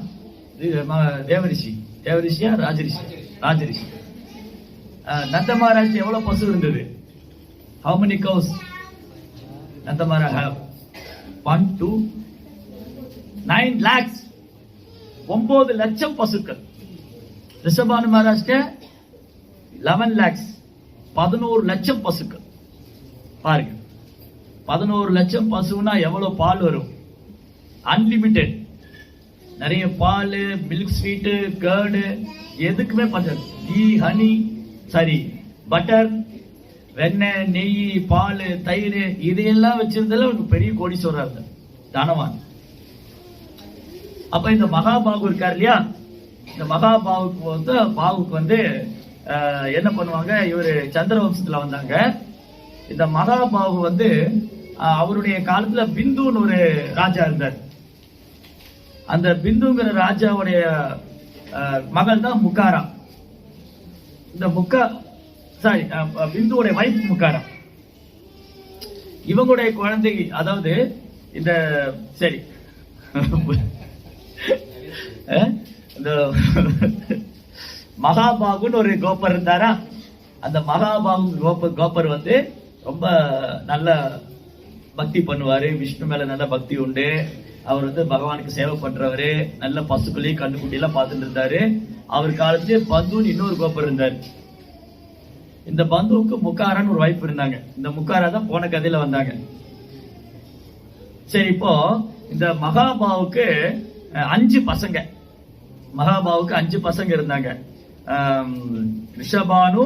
தேவரிஷியா ராஜரிஷி. நந்த மகாராஜ் எவ்வளவு பசு இருந்தது? How many cows Nanda Maharaj have? 1, 2, 9 lakhs. 9 லட்சம் பசுக்கள். ரிஷபானு மகாராஜ் 11 lakhs, 11 லட்சம் பசுக்கள். பாருங்க, 11 லட்சம் பசுனா எவ்வளவு பால் வரும்? அன்லிமிட்டெட். நிறைய பால், மில்க் ஸ்வீட்டு, கர்டு, எதுக்குமே பஞ்சம். கீ, ஹனி, சாரி பட்டர், வெண்ணெய், நெய், பால், தயிர், இதையெல்லாம் வச்சிருந்தால ஒரு பெரிய கோடீஸ்வரர் இருந்தார், தனவான். அப்ப இந்த மகாபாகு இருக்கார் இல்லையா, இந்த மகாபாகுக்கு வந்து என்ன பண்ணுவாங்க, இவரு சந்திரவம்சத்துல வந்தாங்க. இந்த மகாபாகு வந்து அவருடைய காலத்துல பிந்துன்னு ஒரு ராஜா இருந்தார். அந்த பிந்துங்கிற ராஜாவுடைய மகள் தான் முக்காரா. இந்த பிந்துவுடைய வைஃப் முக்காரா. இவங்களுடைய குழந்தை, அதாவது இந்த சரி இந்த மகாபாகுன்னு ஒரு கோப்பர் இருந்தாரா. அந்த மகாபாகு கோப்பர் வந்து ரொம்ப நல்ல பக்தி பண்ணுவாரு, விஷ்ணு மேல நல்ல பக்தி உண்டு. அவர் வந்து பகவானுக்கு சேவை பண்றவரு, நல்ல பசுக்களையும் கண்ணுக்குட்டி எல்லாம் பார்த்துட்டு இருந்தாரு. அவர் காலத்திலே பந்துன்னு இன்னொரு கோப்பர் இருந்தாரு. இந்த பந்துவுக்கு முக்காரான்னு ஒரு வைஃப் இருந்தாங்க. இந்த முக்காரா தான் போன கதையில வந்தாங்க. சரி, இப்போ இந்த மகாபாவுக்கு 5 பசங்க. மகாபாவுக்கு 5 பசங்க இருந்தாங்க. ரிஷபானு,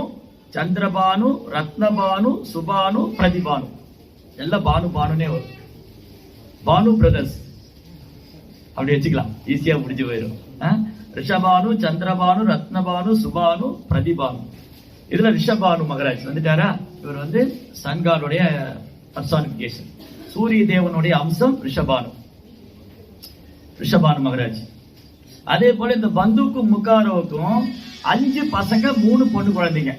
சந்திரபானு, ரத்னபானு, சுபானு, பிரதிபானு. எல்லாம் பானுனே வரும். பானு பிரதர்ஸ் அப்படி வச்சுக்கலாம், ஈஸியா முடிஞ்சு போயிடும். ரிஷபானு, சந்திரபானு, ரத்னபானு, சுபானு, பிரதிபானு. இதுல ரிஷபானு மகராஜ் வந்துட்டாரா. இவர் வந்து சன்கானுடைய பர்சானிபிகேஷன், சூரிய தேவனுடைய அம்சம் ரிஷபானு மகராஜ். அதே போல இந்த பந்துக்கும் முக்காரோவுக்கும் 5 பசங்க 3 பொண்ணு குழந்தைங்க.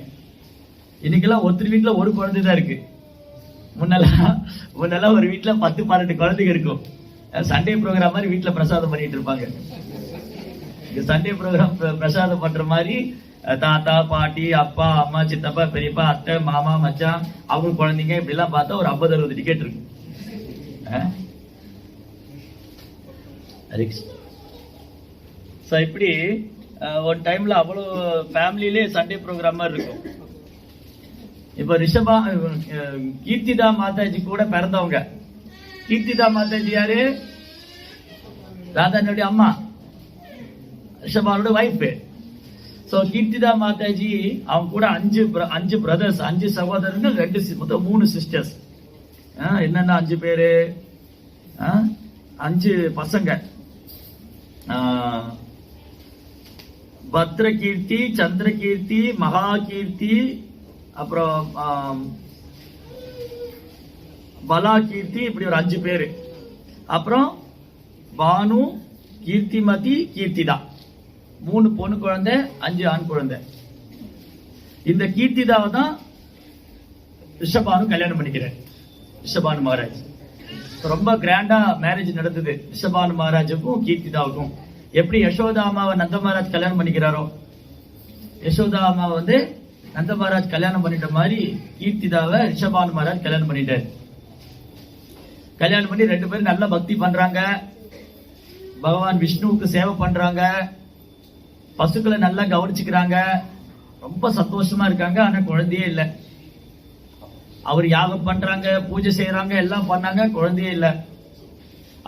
இன்னைக்கெல்லாம் ஒருத்தர் வீட்டுல ஒரு குழந்தை தான் இருக்கு. முன்னெல்லாம் ஒரு வீட்டுல 10-12 குழந்தைங்க இருக்கும். சண்டே ப்ரோக்ராம் மாதிரி வீட்டுல பிரசாதம் பண்ணிட்டு இருப்பாங்க. சண்டே ப்ரோக்ராம் பிரசாதம் பண்ற மாதிரி தாத்தா, பாட்டி, அப்பா, அம்மா, சித்தப்பா, பெரியப்பா, அத்தை, மாமா, மச்சான், அவங்க குழந்தைங்க இப்படி எல்லாம் பார்த்தா ஒரு 50-60 டிக்கெட் இருக்கு. இப்படி ஒரு டைம்ல அவ்வளவு ஃபேமிலியிலே சண்டே ப்ரோக்ராம் மாதிரி இருக்கும். இப்ப கீர்த்திதா மாதாஜி கூட பிறந்தவங்க. கீர்த்திதா மாதாஜி யாரு? ராதானுடைய அம்மா, ரிஷபானோட வைஃப். சோ கீர்த்திதா மாதாஜி அவங்க கூட 5 பிரதர்ஸ், 5 சகோதரர்கள், 2 மொத்தம் 3 சிஸ்டர்ஸ். என்னன்னா 5 பேரு, 5 பசங்க. பத்ரகீர்த்தி, சந்திரகீர்த்தி, மகாகீர்த்தி, அப்புறம் பலாகீர்த்தி, இப்படி ஒரு 5 பேரு. அப்புறம் பானு, கீர்த்திமதி, கீர்த்திதா, 3 பொண்ணு குழந்தை, 5 ஆண் குழந்தை. இந்த கீர்த்திதாவை தான் ரிஷபானு கல்யாணம் பண்ணிக்கிறார். ரிஷபானு மகாராஜ் ரொம்ப கிராண்டா மேரேஜ் நடந்தது ரிஷபானு மகாராஜுக்கும் கீர்த்திதாவுக்கும். எப்படி யசோதா அம்மாவை நந்த மகாராஜ் கல்யாணம் பண்ணிக்கிறாரோ, யசோதா அம்மாவை வந்து நந்த மகாராஜ் கல்யாணம் பண்ணிட்ட மாதிரி கீர்த்திதாவை ரிஷபானு மகாராஜ் கல்யாணம் பண்ணிட்டார். கல்யாணம் பண்ணி 2 பேரும் நல்ல பக்தி பண்றாங்க, பகவான் விஷ்ணுவுக்கு சேவை பண்றாங்க, பசுக்களை நல்லா கவனிச்சுக்கிறாங்க, ரொம்ப சந்தோஷமா இருக்காங்க. ஆனா குழந்தையே இல்லை. அவர் யாகம் பண்றாங்க, பூஜை செய்யறாங்க, எல்லாம் பண்ணாங்க, குழந்தையே இல்லை.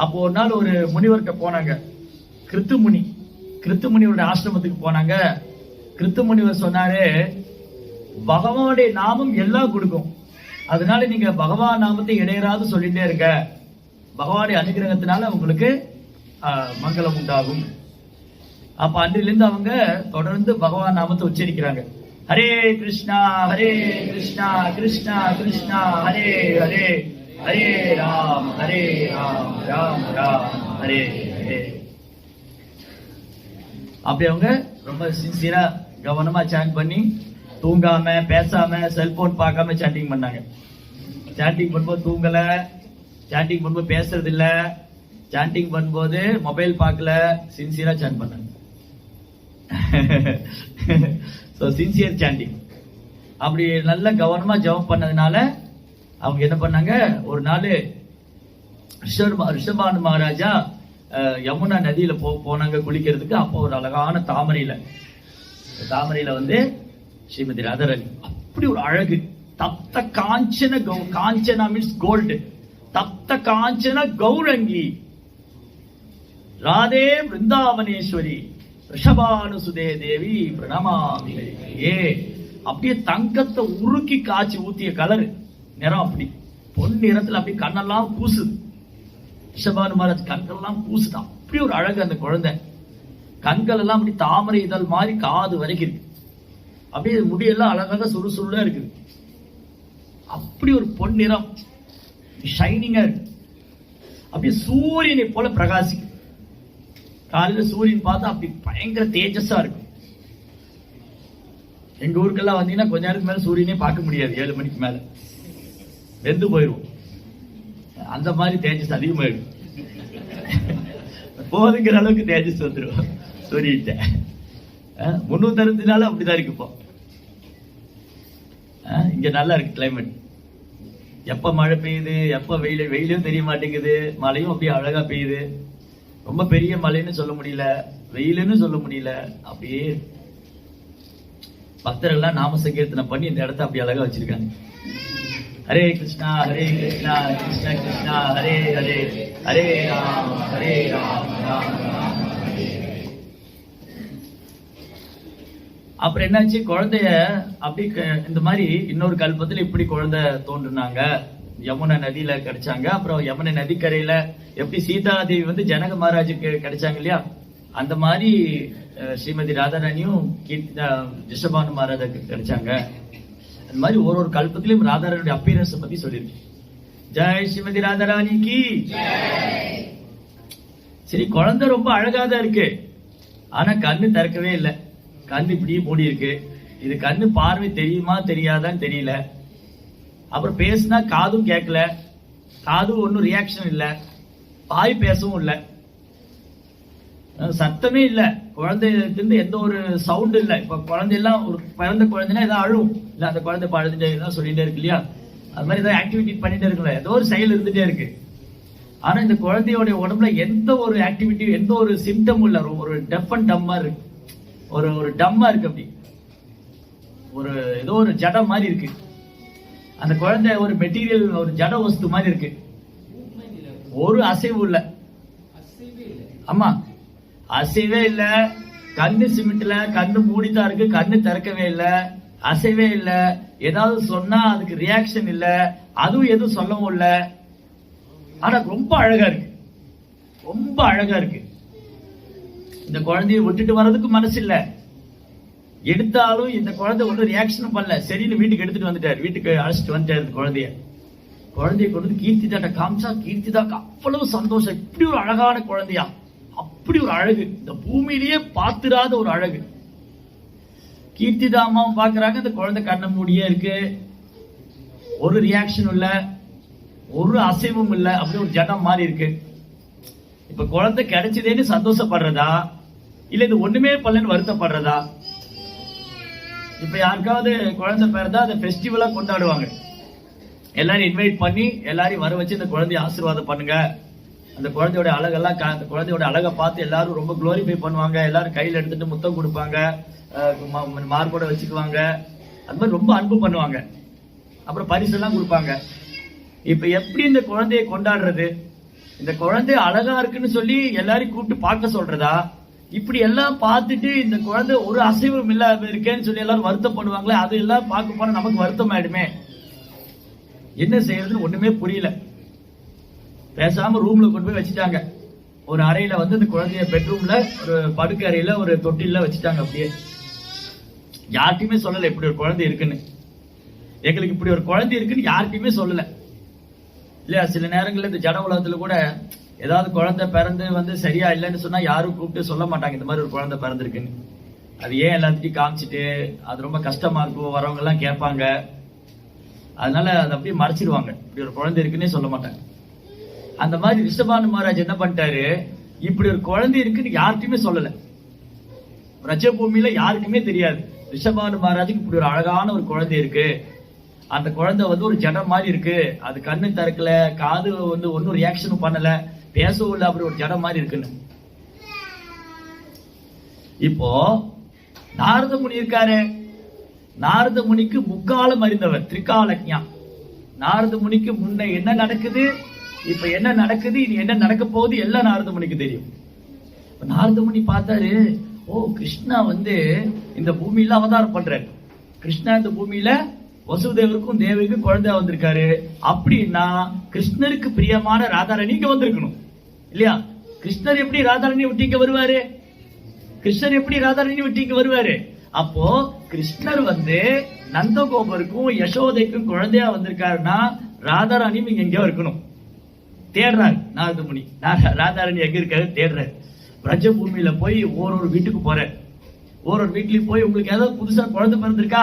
அப்போ ஒரு நாள் ஒரு முனிவர்கிட்ட போனாங்க, கிருத்துமுனிவரோட ஆசிரமத்துக்கு போனாங்க. கிருத்துமுனிவர் சொன்னாரு, பகவானுடைய நாமம் எல்லாம் கொடுக்கும், அதனால நீங்க பகவான் நாமத்தை இடையராது சொல்லிட்டே இருக்க, பகவானுடைய அனுகிரகத்தினால உங்களுக்கு மங்களம் உண்டாகும். அப்ப அன்றிலிருந்து அவங்க தொடர்ந்து பகவான் நாமத்தை உச்சரிக்கிறாங்க. ஹரே கிருஷ்ணா கிருஷ்ணா கிருஷ்ணா ஹரே ஹரே, ஹரே ராம் ராம் ராம் ஹரே ஹரே. அப்படி அவங்க ரொம்ப சின்சியரா கவனமா சாண்ட் பண்ணி, தூங்காம பேசாம செல்போன் பார்க்காம சாண்டிங் பண்ணாங்க. சாண்டிங் பண்ணும்போது தூங்கல, சாண்டிங் பண்ணும்போது பேசுறது இல்ல, சாண்டிங் பண்ணும்போது மொபைல் பார்க்கல, சின்சியரா சாண்ட் பண்ணாங்க. Sincere sanding. அப்படி நல்ல கவனமா ஜெபம் பண்ணதுனால அவங்க என்ன பண்ணாங்க, ஒரு நாள் ரிஷபானு மகாராஜா யமுனா நதியில போனாங்க குளிக்கிறதுக்கு. அப்போ ஒரு அழகான தாமரையில வந்து ஸ்ரீமதி ராதாராணி அப்படி ஒரு அழகு. தப்த காஞ்சன காஞ்சனா மீன்ஸ் கோல்டு. தப்த காஞ்சன கௌரங்கி ராதே பிருந்தாவனேஸ்வரி ரிஷபானுசுதே தேவி பிரணமாமி. அப்படியே தங்கத்தை உருக்கி காய்ச்சி ஊத்திய கலர் நிறம், அப்படி பொன் நிறத்துல அப்படி கண்ணெல்லாம் கூசுது. ரிஷபானு மகாராஜ் கண்கள்லாம் கூசுது. அப்படி ஒரு அழகு அந்த குழந்தை. கண்கள் எல்லாம் அப்படி தாமரை இதழ் மாதிரி காது வரைக்கும் இருக்கு. அப்படியே முடியெல்லாம் அழகாக சுறுசுறுலா இருக்குது. அப்படி ஒரு பொன் நிறம், ஷைனிங்கா இருக்கு. அப்படியே சூரியனை போல பிரகாசிக்கும். காலையில சூரியன் பார்த்தா அப்படி பயங்கர தேஜஸா இருக்கும். எங்க ஊருக்கெல்லாம் வந்தீங்கன்னா கொஞ்ச நேரத்துக்கு மேல சூரியனே பார்க்க முடியாது. 7 மணிக்கு மேல வெந்து போயிடும். அந்த மாதிரி தேஜஸ் அதிகமாயிடும். போதுங்கிற அளவுக்கு தேஜஸ் வந்துடும் சூரியன். 360 நாள் அப்படிதான் இருக்கு இப்போ. இங்க நல்லா இருக்கு கிளைமேட். எப்ப மழை பெய்யுது, எப்ப வெயிலும் தெரிய மாட்டேங்குது, மழையும் அப்படியே அழகா பெய்யுது. ரொம்ப பெரிய மழைன்னு சொல்ல முடியல, வெயிலுன்னு சொல்ல முடியல. அப்படியே பக்தர்கள்லாம் நாம சங்கீர்த்தனை பண்ணி இந்த இடத்த அப்படி அழகா வச்சிருக்காங்க. ஹரே கிருஷ்ணா ஹரே கிருஷ்ணா கிருஷ்ண கிருஷ்ணா ஹரே ஹரே ஹரே ராம் ராம் ராம். அப்புறம் என்னாச்சு, குழந்தைய அப்படி இந்த மாதிரி இன்னொரு கல்பத்துல இப்படி குழந்தை தோன்றுனாங்க. யமுனை நதியில கிடைச்சாங்க. அப்புறம் யமுனை நதிக்கரையில எப்படி சீதாதேவி வந்து ஜனக மகாராஜுக்கு கிடைச்சாங்க இல்லையா, அந்த மாதிரி ஸ்ரீமதி ராதாராணியும் ரிஷபானு மகாராஜாக்கு கிடைச்சாங்க. அந்த மாதிரி ஒரு கல்பத்திலையும் ராதாராணியுடைய அப்பீரன்ஸ் பத்தி சொல்லியிருக்கு. ஜெய் ஸ்ரீமதி ராதாராணிக்கு. சரி, குழந்தை ரொம்ப அழகாதான் இருக்கு, ஆனா கண்ணு திறக்கவே இல்லை. கண்ணு இப்படியே மூடி இருக்கு. இது கண்ணு பார்வை தெரியுமா தெரியாதான்னு தெரியல. அப்புறம் பேசுனா காதும் கேட்கல, காதும் ஒன்னும் ரியாக்ஷன் இல்ல, வாய் பேசவும் இல்லை, சத்தமே இல்ல, குழந்தைக்கு எந்த ஒரு சவுண்ட் இல்ல. இப்ப குழந்தையெல்லாம் ஒரு பிறந்த குழந்தைன்னா ஏதாவது அழுவும் இல்ல, அந்த குழந்தை பழுதுட்டே சொல்லிட்டே இருக்கு இல்லையா, அது மாதிரி ஏதாவது ஆக்டிவிட்டி பண்ணிட்டே இருக்குல்ல, ஏதோ ஒரு செயல் இருந்துட்டே இருக்கு. ஆனா இந்த குழந்தையோட உடம்புல எந்த ஒரு ஆக்டிவிட்டி, எந்த ஒரு சிம்டமும் இல்ல. ஒரு டெஃப் அண்ட் டம்மா இருக்கு, ஒரு டம்மா இருக்கு. அப்படி ஒரு ஏதோ ஒரு ஜடம் மாதிரி இருக்கு. அந்த குழந்தை ஒரு மெட்டீரியல், ஒரு ஜட வஸ்து மாதிரி இருக்கு. ஒரு அசைவு இல்ல. ஆமா, அசைவே இல்ல. கண்ணு சிமிட்டல, கண்ணு மூடிதான் இருக்கு, கண்ணு திறக்கவே இல்ல, அசைவே இல்ல. ஏதாவது சொன்னா அதுக்கு ரியாக்ஷன் இல்ல, அதுவும் எதுவும் சொல்லவும் இல்ல. ஆனா ரொம்ப அழகா இருக்கு, ரொம்ப அழகா இருக்கு. இந்த குழந்தைய விட்டுட்டு வர்றதுக்கு மனசு இல்ல. எடுத்தாலும் இந்த குழந்தை ஒன்றும் ரியாக்ஷனும் பண்ணல. சரின்னு வீட்டுக்கு எடுத்துட்டு வந்துட்டாரு. வீட்டுக்கு அழைச்சிட்டு வந்துட்டாரு குழந்தைய. குழந்தைய கொண்டு கீர்த்திதாட்ட காமிச்சா, கீர்த்திதாக்கு அவ்வளவு சந்தோஷம். இப்படி ஒரு அழகான குழந்தையா, அப்படி ஒரு அழகு, இந்த பூமியிலேயே பார்த்திராத ஒரு அழகு. கீர்த்திதாமாவும் பாக்குறாங்க, இந்த குழந்தை கண்ண மூடியே இருக்கு, ஒரு ரியாக்ஷன் இல்ல, ஒரு அசைவும் இல்ல, அப்படி ஒரு ஜடம் மாதிரி இருக்கு. இப்ப குழந்தை கிடைச்சதேன்னு சந்தோஷப்படுறதா, இல்ல இது ஒண்ணுமே பண்ணலன்னு வருத்தப்படுறதா? இப்ப யாருக்காவது குழந்தை பிறந்தா அந்த ஃபெஸ்டிவலா கொண்டாடுவாங்க. எல்லாரும் இன்வைட் பண்ணி எல்லாரையும் வர வச்சு இந்த குழந்தைய ஆசீர்வாதம் பண்ணுங்க. அந்த குழந்தையோட அழகெல்லாம், அந்த குழந்தையோட அழகை பார்த்து எல்லாரும் ரொம்ப குளோரிஃபை பண்ணுவாங்க. எல்லாரும் கையில எடுத்துட்டு முத்தம் கொடுப்பாங்க, மார்போட வச்சுக்குவாங்க. அது மாதிரி ரொம்ப அன்பு பண்ணுவாங்க. அப்புறம் பரிசெல்லாம் கொடுப்பாங்க. இப்ப எப்படி இந்த குழந்தைய கொண்டாடுறது? இந்த குழந்தை அழகா இருக்குன்னு சொல்லி எல்லாரையும் கூப்பிட்டு பார்க்க சொல்றதா? இப்படி எல்லாம் பார்த்துட்டு இந்த குழந்தை ஒரு அசைவும் இல்லாம இருக்கேன்னு சொல்லி எல்லாரும் வருத்தப்படுவாங்களே, அது எல்லாம் பார்க்க போனா நமக்கு வருத்தம் ஆயிடுமே. என்ன செய்யறதுன்னு ஒண்ணுமே புரியல. பேசாம ரூம்ல கொண்டு போய் வச்சுட்டாங்க. ஒரு அறையில வந்து இந்த குழந்தைய பெட்ரூம்ல, ஒரு படுக்கை அறையில ஒரு தொட்டில வச்சுட்டாங்க. அப்படியே யார்கிட்டயுமே சொல்லல இப்படி ஒரு குழந்தை இருக்குன்னு. எங்களுக்கு இப்படி ஒரு குழந்தை இருக்குன்னு யார்கிட்டயுமே சொல்லல இல்லையா. சில நேரங்கள்ல இந்த ஜட உலகத்துல கூட ஏதாவது குழந்தை பிறந்து வந்து சரியா இல்லைன்னு சொன்னா யாரும் கூப்பிட்டு சொல்ல மாட்டாங்க இந்த மாதிரி ஒரு குழந்தை பிறந்திருக்குன்னு. அது ஏன் எல்லாத்தையும் காமிச்சிட்டு அது ரொம்ப கஷ்டமா இருக்கும், வரவங்க எல்லாம் கேட்பாங்க. அதனால அதை அப்படியே மறைச்சிடுவாங்க, இப்படி ஒரு குழந்தை இருக்குன்னே சொல்ல மாட்டாங்க. அந்த மாதிரி ரிஷபானு மகாராஜ் என்ன பண்ணிட்டாரு, இப்படி ஒரு குழந்தை இருக்குன்னு யார்கிட்டயுமே சொல்லல. ரஜபூமியில யாருக்குமே தெரியாது ரிஷபானு மகாராஜுக்கு இப்படி ஒரு அழகான ஒரு குழந்தை இருக்கு. அந்த குழந்தை வந்து ஒரு ஜடம் மாதிரி இருக்கு, அது கண்ணு திறக்கல, காது வந்து ஒன்னும் ரியாக்ஷனும் பண்ணல, பேசவும் இல்லை, அப்படி ஒரு ஜடம் மாதிரி இருக்குன்னு. இப்போ நாரத முனி இருக்காரு, நாரத முனிக்கு முக்காலம் அறிந்தவர், திரிகாலஜ்ஞா. நாரத முனிக்கு முன்ன என்ன நடக்குது, இப்ப என்ன நடக்குது, இது என்ன நடக்க போகுது எல்லாம் நாரத முனிக்கு தெரியும். நாரத முனி பார்த்தாரு, ஓ கிருஷ்ணா இந்த பூமியில அவதாரம் பண்றாரு. கிருஷ்ணா இந்த பூமியில வசுதேவருக்கும் தேவிக்கும் குழந்தையா வந்திருக்காரு. அப்படின்னா கிருஷ்ணருக்கு பிரியமான ராதாராணி இங்க வந்திருக்கணும் இல்லையா? கிருஷ்ணர் எப்படி ராதாராணி விட்டு இங்க வருவாரு? கிருஷ்ணர் எப்படி ராதாராணி விட்டு இங்க வருவாரு? அப்போ கிருஷ்ணர் நந்தகோபருக்கும் யசோதைக்கும் குழந்தையா வந்திருக்காருன்னா ராதாராணியும் இங்க எங்கேயோ இருக்கணும். தேடுறாரு நாரத முனி, ராதாராணி எங்க இருக்காரு தேடுறாரு. பிரஜ பூமியில போய் ஒரு வீட்டுக்கு போற, ஒரு வீட்லயும் போய் உங்களுக்கு ஏதாவது புதுசா குழந்தை பிறந்திருக்கா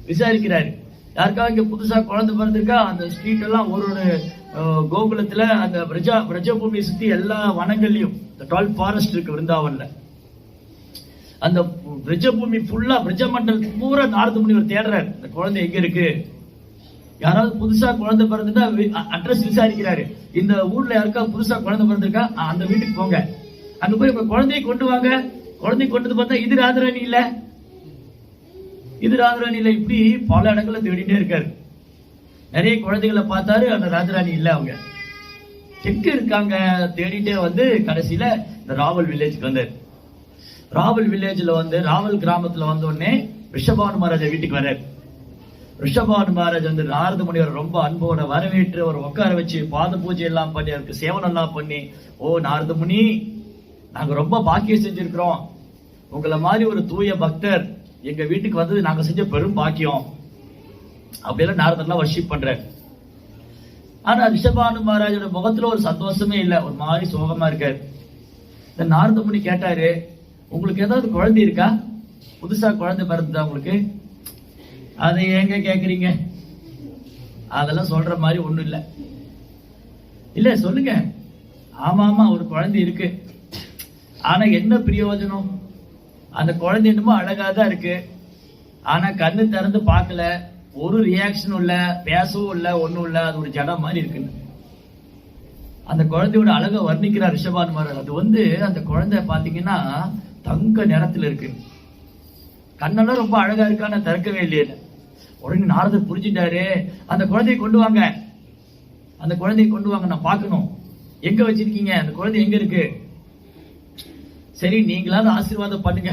விசாரிக்கிறாரு. யாருக்காவது இங்க புதுசா குழந்தை பிறந்திருக்கா? அந்த ஸ்ட்ரீட் எல்லாம் ஒரு கோகுலத்துல அந்த பிரஜ பூமியை சுத்தி எல்லா வனங்கள்லயும் 12 ஃபாரஸ்ட் இருக்கு விருந்தாவன்ல. அந்த பிரஜ பூமி ஃபுல்லா பிரஜ மண்டல் பூரா நாரத முனிவர் தேடுறாரு, இந்த குழந்தை எங்க இருக்கு. யாராவது புதுசா குழந்தை பிறந்துட்டா அட்ரஸ் விசாரிக்கிறாரு. இந்த ஊர்ல யாருக்காவது புதுசா குழந்தை பிறந்திருக்கா, அந்த வீட்டுக்கு போங்க, அங்க போய் உங்க குழந்தையை கொண்டு வாங்க. குழந்தை கொண்டு பார்த்தா இது ராதாராணி இல்ல, இது ராதாராணி இல்ல. இப்படி பல இடங்கள்ல தேடிட்டே இருக்காரு. நிறைய குழந்தைகளை பார்த்தாரு, அந்த ராஜராணி இல்ல. அவங்க எங்க இருக்காங்க தேடிட்டே கடைசியில இந்த ராவல் வில்லேஜ்க்கு வந்தாரு. ராவல் வில்லேஜ்ல ராவல் கிராமத்துல உடனே ரிஷபானு மகாராஜா வீட்டுக்கு வர்றாரு. ரிஷபானு மகாராஜ் நாரத முனிவர் ரொம்ப அன்போட வரவேற்று அவர் உட்கார வச்சு பாத பூஜை எல்லாம் பண்ணி அவருக்கு சேவனம் எல்லாம் பண்ணி, ஓ நாரத முனி, நாங்க ரொம்ப பாக்கியம் செஞ்சிருக்கிறோம், உங்களை மாதிரி ஒரு தூய பக்தர் எங்க வீட்டுக்கு வந்தது நாங்க செஞ்ச பெரும் பாக்கியம் அப்படியெல்லாம் நாரதெல்லாம் வர்ஷிப் பண்றாரு. ஆனா ரிஷபானு மகாராஜோட முகத்துல ஒரு சந்தோஷமே இல்லை, ஒரு மாதிரி சோகமா இருக்காரு. இந்த நாரத முனி கேட்டாரு, உங்களுக்கு ஏதாவது குழந்தை இருக்கா, புதுசா குழந்தை பிறந்ததா உங்களுக்கு? அதை ஏங்க கேக்குறீங்க, அதெல்லாம் சொல்ற மாதிரி ஒண்ணும் இல்ல. இல்ல சொல்லுங்க. ஆமா ஆமா ஒரு குழந்தை இருக்கு, ஆனா என்ன பிரயோஜனம், அந்த குழந்தை என்னமோ அழகாதான் இருக்கு, ஆனா கண்ணு திறந்து பார்க்கல, ஒரு ரியாக்ஷனும் இல்ல, பேசவும் இல்ல, ஒண்ணும் இல்ல, அது ஒரு ஜடம் மாதிரி இருக்குன்னு அந்த குழந்தையோட அழகை வர்ணிக்கிறார் ரிஷபான் மகாராஜ். அது அந்த குழந்தை பாத்தீங்கன்னா தங்க நிறத்துல இருக்கு, கண்ணெல்லாம் ரொம்ப அழகா இருக்கான்னு திறக்கவே இல்லையே. உடனே நாரதர் புரிஞ்சுட்டாரு, அந்த குழந்தையை கொண்டு வாங்க, அந்த குழந்தையை கொண்டு வாங்க, நான் பார்க்கணும், எங்க வச்சிருக்கீங்க, அந்த குழந்தை எங்க இருக்கு? சரி நீங்களாவது ஆசீர்வாதம் பண்ணுங்க,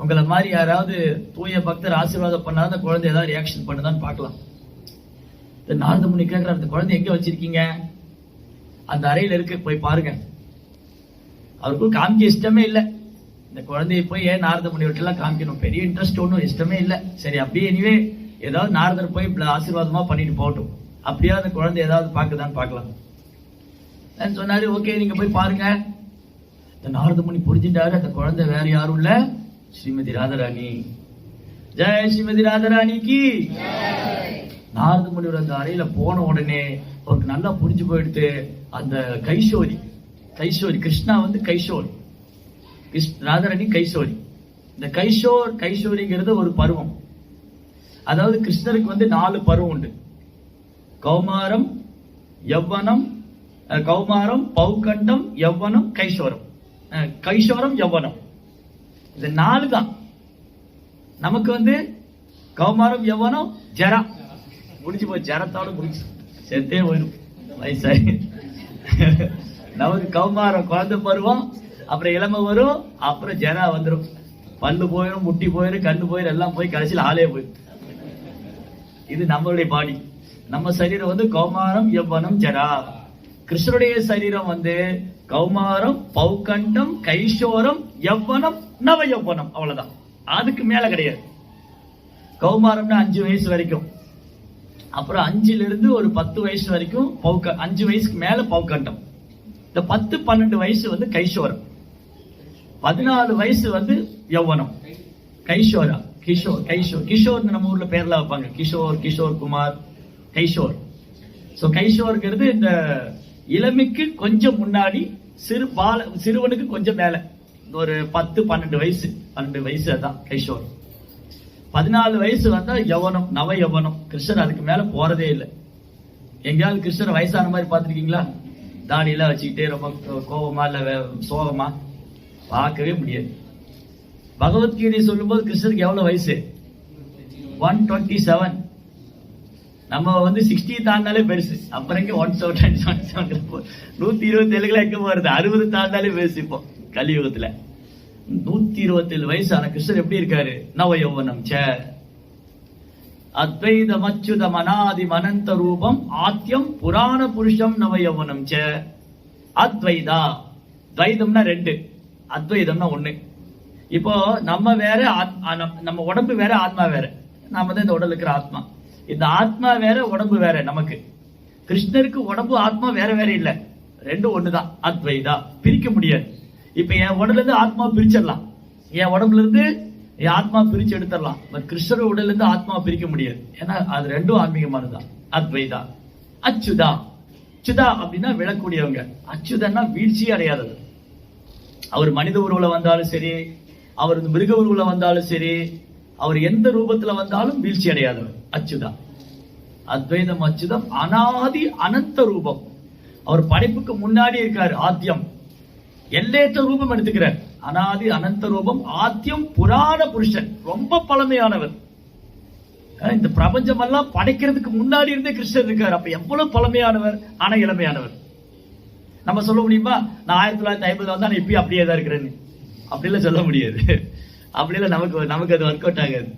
உங்களை மாதிரி யாராவது தூய பக்தர் ஆசீர்வாதம் பண்ணாத அந்த குழந்தை ஏதாவது ரியாக்ஷன் பண்ணுதான்னு பார்க்கலாம். நாரத முனி கேட்கிறார், அந்த குழந்தை எங்க வச்சிருக்கீங்க? அந்த அறையில இருக்கு, போய் பாருங்க. அவருக்கும் காமிக்க இஷ்டமே இல்லை, இந்த குழந்தைய போய் ஏன் நாரத முனி எல்லாம் காமிக்கணும், பெரிய இன்ட்ரெஸ்ட் ஒன்றும் இஷ்டமே இல்லை. சரி அப்படியே எனிவே ஏதாவது நாரதர் போய் ஆசீர்வாதமா பண்ணிட்டு போகட்டும், அப்படியே அந்த குழந்தை ஏதாவது பார்க்குதான்னு பார்க்கலாம் சொன்னாரு. ஓகே நீங்க போய் பாருங்க. இந்த நாரத முனி புரிஞ்சுட்டாரு, அந்த குழந்தை வேற யாரும் இல்ல, ஸ்ரீமதி ராதாராணி. ஜெய் ஸ்ரீமதி ராதாராணிக்கு. நாரத முனிவர் அந்த அறையில போன உடனே அவருக்கு நல்லா புரிஞ்சு போயிடுத்து, அந்த கைஷோரி, கிருஷ்ணா கைஷோர், ராதாராணி கைஷோரி. இந்த கைஷோரிங்கிறது ஒரு பருவம். அதாவது கிருஷ்ணருக்கு 4 பருவம் உண்டு, கௌமாரம், யவ்வனம், கௌமாரம், பௌகண்டம், யவ்வனம், கைஷோரம். யவ்வனம் இது 4 தான். நமக்கு கௌமாரம், யவ்வனம், ஜரா முடிஞ்சு போய் ஜரத்தோட முடிச்சு செத்தே போயிடும் வயசாகி. நமக்கு கௌமாரம் குழந்தை பருவம், அப்புறம் இளமை வரும், அப்புறம் ஜரா வந்துடும், பல்லு போயிடும், முட்டி போயிடும், கண்ணு போயிடும், எல்லாம் போய் கடைசியில் ஆளே போயிடும். இது நம்மளுடைய பாடி, நம்ம சரீரம் கௌமாரம், யவ்வனம், ஜரா. கிருஷ்ணருடைய சரீரம் கௌமாரம், பௌகண்டம், கைஷோரம், யவ்வனம், நவ யவ்வனம், அவ்வளவுதான், அதுக்கு மேல கிடையாது. கௌமாரம்னா 5 வயசு வரைக்கும், அப்புறம் 5ல இருந்து ஒரு 10 வயசு வரைக்கும் 5 வயசுக்கு மேல பௌகண்டம். இந்த 10-12 வயசு கைஷோரம், 14 வயசு யௌவனம், கைஷோரா, கிஷோர் நம்ம ஊர்ல பேர்ல வைப்பாங்க, கிஷோர் குமார், கைஷோர். சோ கைஷோர்ங்கிறது இந்த இளமைக்கு கொஞ்சம் முன்னாடி, சிறுவனுக்கு கொஞ்சம் மேல, ஒரு 10-12 வயசு, 12 வயசு அதான் கைஷோர். 14 வயசு யௌவனம், நவ யௌவனம். கிருஷ்ணர் அதுக்கு மேல போறதே இல்லை. எங்கேயாவது கிருஷ்ணர் வயசான மாதிரி பாத்திருக்கீங்களா? தாடியெல்லாம் வச்சுக்கிட்டே ரொம்ப கோபமா இல்ல சோகமா பார்க்கவே முடியாது. பகவத்கீதை சொல்லும் போது கிருஷ்ணருக்கு எவ்வளவு வயசு? 127. நம்ம வந்து 60 தாண்டாலே பெருசு. அப்புறம் 127 127 எங்க போறது? 60 தாண்டாலே பெருசு. இப்போ கலியுகத்துல 127 வயசான கிருஷ்ணர் எப்படி இருக்காரு? நவ யௌவனம் ச அத்வைதம் அச்சுதம் அநாதி அனந்த ரூபம் ஆத்யம் புராண புருஷம் நவ யௌவனம் ச. அத்வைதா, துவைதம்னா 2, அத்வைதம்னா 1. இப்போ நம்ம வேற, நம்ம உடம்பு வேற, ஆத்மா வேற. நாம தான் இந்த உடல் இருக்கிற ஆத்மா. இந்த ஆத்மா வேற, உடம்பு வேற. நமக்கு கிருஷ்ணருக்கு உடம்பு ஆத்மா வேற வேற இல்ல, 2 ஒண்ணுதான். அத்வைதா, பிரிக்க முடியாது. இப்ப என் உடல்ல இருந்து ஆத்மா பிரிச்சிடலாம், என் உடம்புல இருந்து என் ஆத்மா பிரிச்சு எடுத்துடலாம். பட் கிருஷ்ணர் உடல்ல இருந்து ஆத்மா பிரிக்க முடியாது. ஏன்னா அது 2 ஆன்மீகமானதுதான். அத்வைதா. அச்சுதா, அச்சுதா அப்படின்னா விழக்கூடியவங்க. அச்சுதன்னா வீழ்ச்சி அடையாதது. அவர் மனித உருவல வந்தாலும் சரி, அவர் மிருக உருவல வந்தாலும் சரி, அவர் எந்த ரூபத்துல வந்தாலும் வீழ்ச்சி அடையாதவர். அச்சுதா. அத்வைதம் அச்சுதம் அனாதி அனந்த ரூபம். அவர் படைப்புக்கு முன்னாடி இருக்காரு. ஆத்தியம், எல்லையற்ற ரூபம் எடுத்துக்கிறார். அனாதி அனந்த ரூபம். ஆத்தியம் புராண புருஷன், ரொம்ப பழமையானவர். இந்த பிரபஞ்சம் எல்லாம் படைக்கிறதுக்கு முன்னாடி இருந்தே கிருஷ்ணர் இருக்கார். அப்ப எவ்வளவு பழமையானவர், ஆனா இளமையானவர். நம்ம சொல்ல முடியுமா நான் 1950 வந்தா நான் இப்பயும் அப்படியே தான் இருக்கிறேன்னு? அப்படிலாம் சொல்ல முடியாது. அப்படிலாம் நமக்கு அது ஒர்க் அவுட் ஆகாது.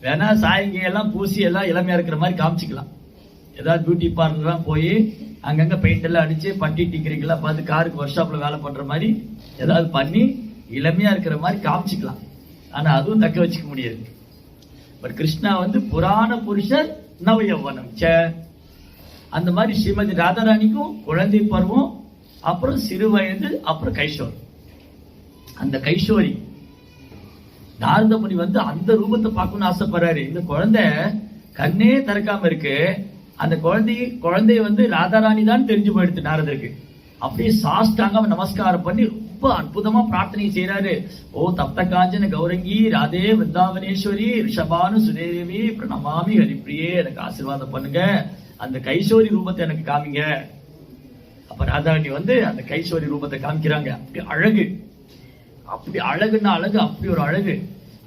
வேணா சாயங்க எல்லாம் பூசி எல்லாம் இளமையா இருக்கிற மாதிரி காமிச்சிக்கலாம். ஏதாவது பியூட்டி பார்லர்லாம் போய் அங்கங்க பெயிண்ட் எல்லாம் அடிச்சு பட்டி டிக்கரிங்கெல்லாம் பார்த்து காருக்கு ஒர்க் ஷாப்ல வேலை பண்ற மாதிரி ஏதாவது பண்ணி இளமையா இருக்கிற மாதிரி காமிச்சிக்கலாம். ஆனா அதுவும் தக்க வச்சுக்க முடியாது. பட் கிருஷ்ணா வந்து புராண புருஷர் நவ யௌவனம் ச. அந்த மாதிரி ஸ்ரீமதி ராதாராணிக்கும் குழந்தை பருவம், அப்புறம் சிறு வயது, அப்புறம் கைஷோர். அந்த கைஷோரி நாரத முனி வந்து அந்த ரூபத்தை பார்க்கணும்னு ஆசைப்படுறாரு. இந்த குழந்தை கண்ணே திறக்காம இருக்கு. அந்த குழந்தைய வந்து ராதாராணி தான் தெரிஞ்சு போயிடுது நாரதருக்கு. அப்படியே சாஷ்டாங்க நமஸ்காரம் பண்ணி ரொம்ப அற்புதமா பிரார்த்தனை செய்யறாரு. ஓ தப்த காஞ்சன கௌரங்கி ராதே விருந்தாவனேஸ்வரி ரிஷபானு சுதேவி பிரணமாமி ஹரிப்பிரியே, எனக்கு ஆசீர்வாதம் பண்ணுங்க, அந்த கைசோரி ரூபத்தை எனக்கு காமிங்க. அப்ப ராதாராணி வந்து அந்த கைசோரி ரூபத்தை காமிக்கிறாங்க. அப்படி அழகு, அப்படி அழகுன்னா அழகு, அப்படி ஒரு அழகு.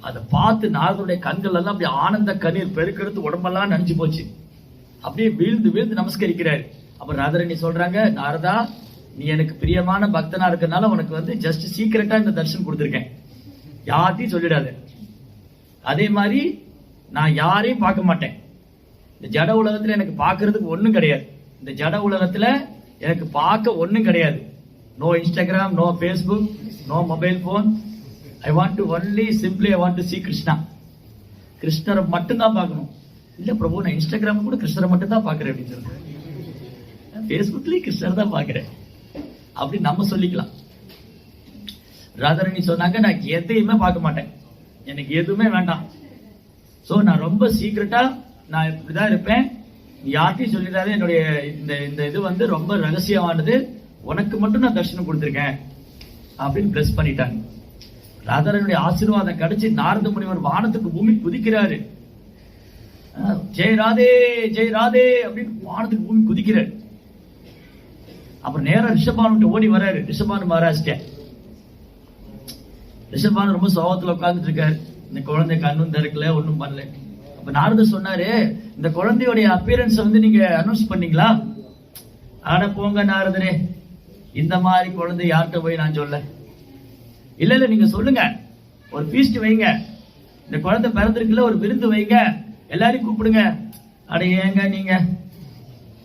அதை பார்த்து நாரதனுடைய கண்கள் எல்லாம் அப்படி ஆனந்த கண்ணீர் பெருக்கெடுத்து உடம்பெல்லாம் நனைஞ்சு போச்சு. அப்படியே வீழ்ந்து வீழ்ந்து நமஸ்கரிக்கிறாரு. அப்ப ராதாராணி சொல்றாங்க, நாரதா நீ எனக்கு பிரியமான பக்தனா இருக்கனால உனக்கு வந்து ஜஸ்ட் சீக்கிரட்டா இந்த தரிசனம் கொடுத்திருக்கேன், யார்ட்டையும் சொல்லிடாத. அதே மாதிரி நான் யாரையும் பார்க்க மாட்டேன். இந்த ஜட உலகத்துல எனக்கு பார்க்கறதுக்கு ஒண்ணும் கிடையாது. இந்த ஜட உலகத்துல எனக்கு பார்க்க ஒண்ணும் கிடையாது. No Instagram, no Facebook, no mobile phone. I want to only simply I want to see Krishna. கிருஷ்ணரை மட்டும்தான் பார்க்கணும். இல்ல பிரபு நான் இன்ஸ்டாகிராம் கூட கிருஷ்ணரை மட்டும் தான் பாக்குறேன் அப்படின்னு சொல்றேன், ஃபேஸ்புக்லயும் கிருஷ்ணர் தான் பாக்குறேன் அப்படி நம்ம சொல்லிக்கலாம். ராதாராணி சொன்னாங்க, நான் எதையுமே பார்க்க மாட்டேன், எனக்கு எதுவுமே வேண்டாம். சோ நான் ரொம்ப சீக்கிரட்டா நான் இப்படிதான் இருப்பேன், யார்ட்டையும் சொல்லிடாத. என்னுடைய இந்த இது வந்து ரொம்ப ரகசியமானது, உனக்கு மட்டும் நான் தரிசனம் கொடுத்திருக்கேன் அப்படின்னு பிளஸ் பண்ணிட்டாங்க. ராதாராணியுடைய ஆசீர்வாதம் கிடைச்சு நாரத முனிவர் வானத்துக்கு பூமி குதிக்கிறாரு. ஜெய் ராதே ஜெய் ராதே அப்படின்னு வானத்துக்கு பூமி குதிக்கிறாரு. அப்புறம் நேரம் ரிஷபானு ஓடி வர்றாரு. ரிஷபானு மகாராஜ்ட ரிஷபானு ரொம்ப சோகத்துல உட்கார்ந்துட்டு இருக்காரு. இந்த குழந்தை கண்ணும் திறக்கல, ஒண்ணும் பண்ணல. அப்ப நாரதர் சொன்னாரு, இந்த குழந்தையோடைய அப்பியரன்ஸ் வந்து நீங்க அனௌன்ஸ் பண்ணீங்களா? ஆட போங்க நாரதரே, இந்த மாதிரி குழந்தை யார்கிட்ட போய் நான் சொல்ல. இல்ல நீங்க சொல்லுங்க, ஒரு ஃபீஸ்ட் வைங்க, இந்த குழந்தை பிறந்திருக்குல்ல ஒரு விருந்து வைங்க, எல்லாரையும் கூப்பிடுங்க. அட ஏங்க நீங்க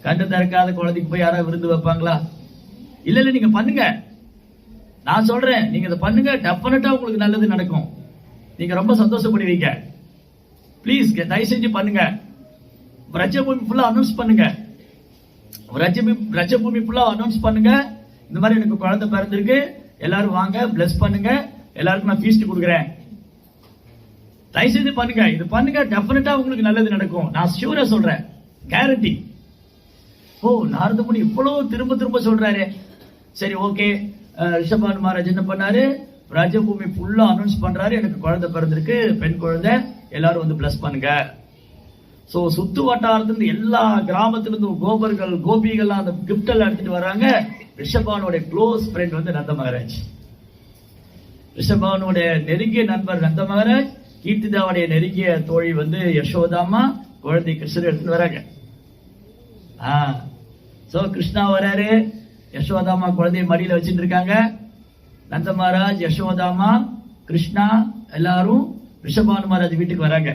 கண்டு திறக்காத குழந்தைக்கு போய் யாராவது விருந்து வைப்பாங்களா? இல்ல நீங்க பண்ணுங்க, நான் சொல்றேன், நீங்க இதை பண்ணுங்க, டெஃபினட்டா உங்களுக்கு நல்லது நடக்கும், நீங்க ரொம்ப சந்தோஷப்படுவீங்க. பிளீஸ் தயவு செஞ்சு பண்ணுங்க. ரஜபூமி ஃபுல்லா அனௌன்ஸ் பண்ணுங்க, ரஜபூமி ஃபுல்லா அனௌன்ஸ் பண்ணுங்க, இந்த மாதிரி எனக்கு குழந்தை பிறந்திருக்கு, எல்லாரும் வாங்க, பிளஸ் பண்ணுங்க, எல்லாருக்கும் நான் ஃபீஸ்ட் கொடுக்குறேன், தயவு செஞ்சு பண்ணுங்க, இது பண்ணுங்க, டெஃபினட்டா உங்களுக்கு நல்லது நடக்கும், நான் ஷூரா சொல்றேன், கேரண்டி. ஓ நாரத முனி இவ்வளவு திரும்ப திரும்ப சொல்றாரு. சரி ஓகே. ரிஷபானு மகாராஜ் என்ன பண்ணாரு, ராஜபூமி ஃபுல்லா அனௌன்ஸ் பண்றாரு, எனக்கு குழந்தை பிறந்திருக்கு, பெண் குழந்தை, எல்லாரும் வந்து பிளஸ் பண்ணுங்க. சோ சுத்து வட்டாரத்துல எல்லா கிராமத்துல இருந்து கோபர்கள் கோபிகள் அந்த கிஃப்ட் எல்லாம் எடுத்துட்டு வர்றாங்க. ரிஷபானுடைய க்ளோஸ் ஃப்ரெண்ட் வந்து நந்த மகாராஜ், ரிஷபானுடைய நெருங்கிய நண்பர் நந்த மகாராஜ், கீர்த்திதாவுடைய நெருங்கிய தோழி வந்து யசோதாமா குழந்தை கிருஷ்ணர் எடுத்துட்டு வராங்க. சோ கிருஷ்ணா வராரு, யசோதாமா குழந்தைய மடியில வச்சுட்டு இருக்காங்க. நந்த மகாராஜ், யசோதாமா, கிருஷ்ணா எல்லாரும் ரிஷபானு மகாராஜ் வீட்டுக்கு வராங்க.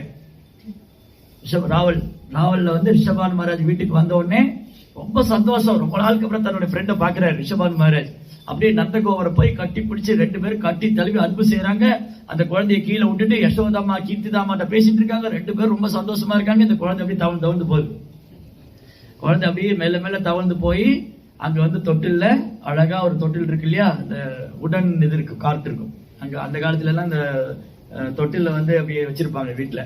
ராவல்ல வந்து ரிஷபானு மகாராஜ் வீட்டுக்கு வந்த உடனே ரொம்ப சந்தோஷம். ரொம்ப நாளுக்கு அப்புறம் தன்னுடைய ஃப்ரெண்டை பாக்குறாரு ரிஷபானு மகாராஜ். அப்படியே நந்தகோவரை போய் கட்டி பிடிச்சு 2 பேரும் கட்டி தழுவி அன்பு செய்யறாங்க. அந்த குழந்தைய கீழே விட்டுட்டு யசோதாமா கீர்த்திதாமாட்ட பேசிட்டு இருக்காங்க. 2 பேரும் ரொம்ப சந்தோஷமா இருக்காங்க. இந்த குழந்தை அப்படியே தவழ்ந்து போகுது. குழந்தை அப்படியே மேல மேல தவழ்ந்து போய் அங்க வந்து தொட்டில்ல அழகா ஒரு தொட்டில் இருக்கு இல்லையா, அந்த உடன் இது இருக்கு, கார்ட் இருக்கும். அங்க அந்த காலத்துல எல்லாம் அந்த தொட்டில்ல வந்து அப்படியே வச்சிருப்பாங்க வீட்டுல.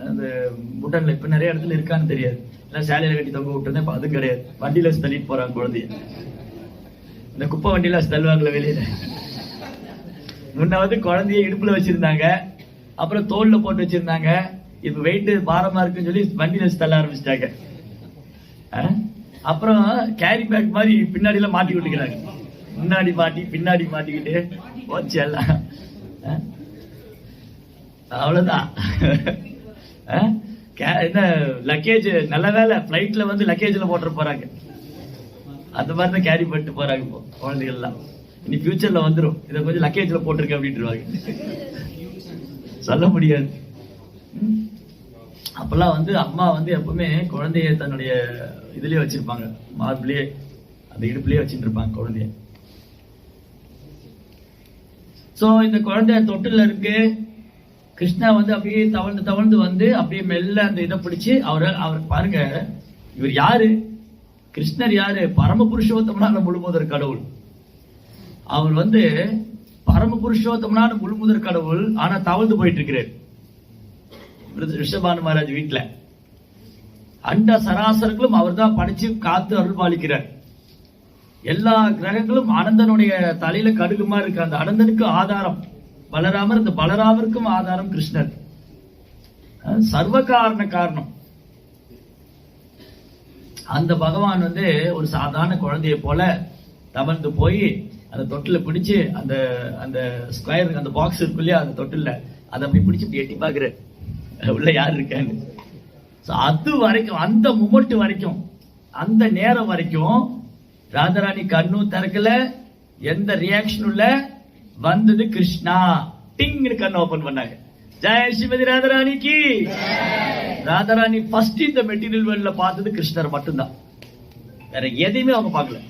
அந்த உடன்ல இப்ப நிறைய இடத்துல இருக்கான்னு தெரியாது, எல்லாம் சேலையில கட்டி தொங்க விட்டுருந்தேன். இப்ப அது கிடையாது, வண்டியில வச்சு தள்ளிட்டு போறாங்க குழந்தைய. இந்த குப்பை வண்டியில வச்சு தள்ளுவாங்களே வெளியில. முன்ன வந்து குழந்தைய இடுப்புல வச்சிருந்தாங்க, அப்புறம் தோல்ல போட்டு வச்சிருந்தாங்க. இப்ப வெயிட் பாரமா இருக்குன்னு சொல்லி வண்டியில வச்சு தள்ள ஆரம்பிச்சிட்டாங்க. அப்புறம் கேரி பேக் மாதிரி பின்னாடி எல்லாம் மாட்டி விட்டுக்கிறாங்க. முன்னாடி மாட்டி பின்னாடி மாட்டிக்கிட்டு போச்சு எல்லாம். அவ்வளவுதான். என்ன லக்கேஜ், நல்ல வேலை பிளைட்ல வந்து லக்கேஜ்ல போட்டு போறாங்க. அந்த மாதிரி தான் கேரி பண்ணிட்டு போறாங்க இப்போ குழந்தைகள் எல்லாம். இனி ஃபியூச்சர்ல வந்துடும், இதை கொஞ்சம் லக்கேஜ்ல போட்டிருக்க அப்படின்ட்டு சொல்ல முடியாது. அப்பெல்லாம் வந்து அம்மா வந்து எப்பவுமே குழந்தைய தன்னுடைய இதுலயே வச்சிருப்பாங்க, மார்பிலேயே அந்த இடுப்புலயே வச்சுட்டு இருப்பாங்க குழந்தைய. சோ இந்த குழந்தை தொட்டில இருக்கு. கிருஷ்ணா வந்து அப்படியே தவழ்ந்து வந்து அப்படியே மெல்ல அந்த இதை பிடிச்சு அவர் பாருங்க, இவர் யாரு? கிருஷ்ணர் யாரு? பரம புருஷோத்தமனான முழுமுதற் கடவுள். அவர் வந்து பரம புருஷோத்தமனான முழுமுதற் கடவுள். ஆனா தவழ்ந்து போயிட்டு இருக்கிறார் ரிஷபானு மகாராஜ் வீட்டுல. அண்ட சராசரங்களும் அவர் தான் படைச்சு காத்து அருள் பாலிக்கிறார். எல்லா கிரகங்களும் அனந்தனுடைய தலையில கடுகுமா இருக்கு. அந்த அனந்தனுக்கு ஆதாரம் பலராமர், இந்த பலராமருக்கும் ஆதாரம் கிருஷ்ணர். சர்வ காரணம். அந்த பகவான் வந்து ஒரு சாதாரண குழந்தைய போல தவழ்ந்து போய் அந்த தொட்டில பிடிச்சு அந்த அந்த ஸ்கொயர் அந்த பாக்ஸ் இருக்கு இல்லையா, அந்த தொட்டில அதை அப்படி பிடிச்சு இப்படி எட்டி பாக்குற உள்ள யார் இருக்காங்க. அது வரைக்கும், அந்த மூமெண்ட் வரைக்கும், அந்த நேரம் வரைக்கும் ராதாராணி கண்ணும் திறக்கல, எந்த ரியாக்ஷனும் இல்ல. வந்தது கிருஷ்ணா, டிங்னு கண்ணு ஓபன் பண்ணாங்க. ஜெய ஸ்ரீமதி ராதாராணிக்கு. ராதாராணி ஃபர்ஸ்ட் இந்த மெட்டீரியல் வேர்ல்ட்ல பார்த்தது கிருஷ்ணர் மட்டும்தான், வேற எதையுமே அவங்க பார்க்கல.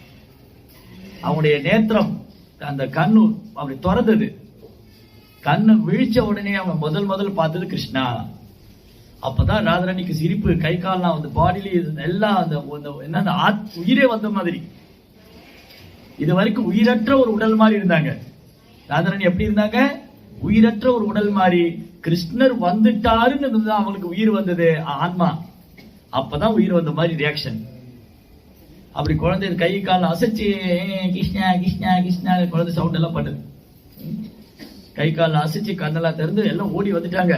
அவங்களுடைய நேத்திரம், அந்த கண்ணு அப்படி திறந்தது. கண்ணு விழிச்ச உடனே அவங்க முதல் பார்த்தது கிருஷ்ணா. அப்பதான் ராதாராணிக்கு சிரிப்பு, கை கால்லாம் வந்து பாடியில எல்லாம் அந்த என்ன உயிரே வந்த மாதிரி. இது வரைக்கும் உயிரற்ற ஒரு உடல் மாதிரி இருந்தாங்க. ராதாராணி எப்படி இருந்தாங்க? உயிரற்ற ஒரு உடல் மாதிரி. கிருஷ்ணர் வந்துட்டாருன்னு அவங்களுக்கு உயிர் வந்தது, ஆன்மா. அப்பதான் உயிர் வந்த மாதிரி ரியாக்ஷன். அப்படி குழந்தை கை கால அசைச்சு கிருஷ்ணா கிருஷ்ணா கிருஷ்ணா குழந்தை சவுண்ட் எல்லாம் பண்ணுது. கை கால அசைச்சு கண்ணெல்லாம் திறந்து எல்லாம் ஓடி வந்துட்டாங்க.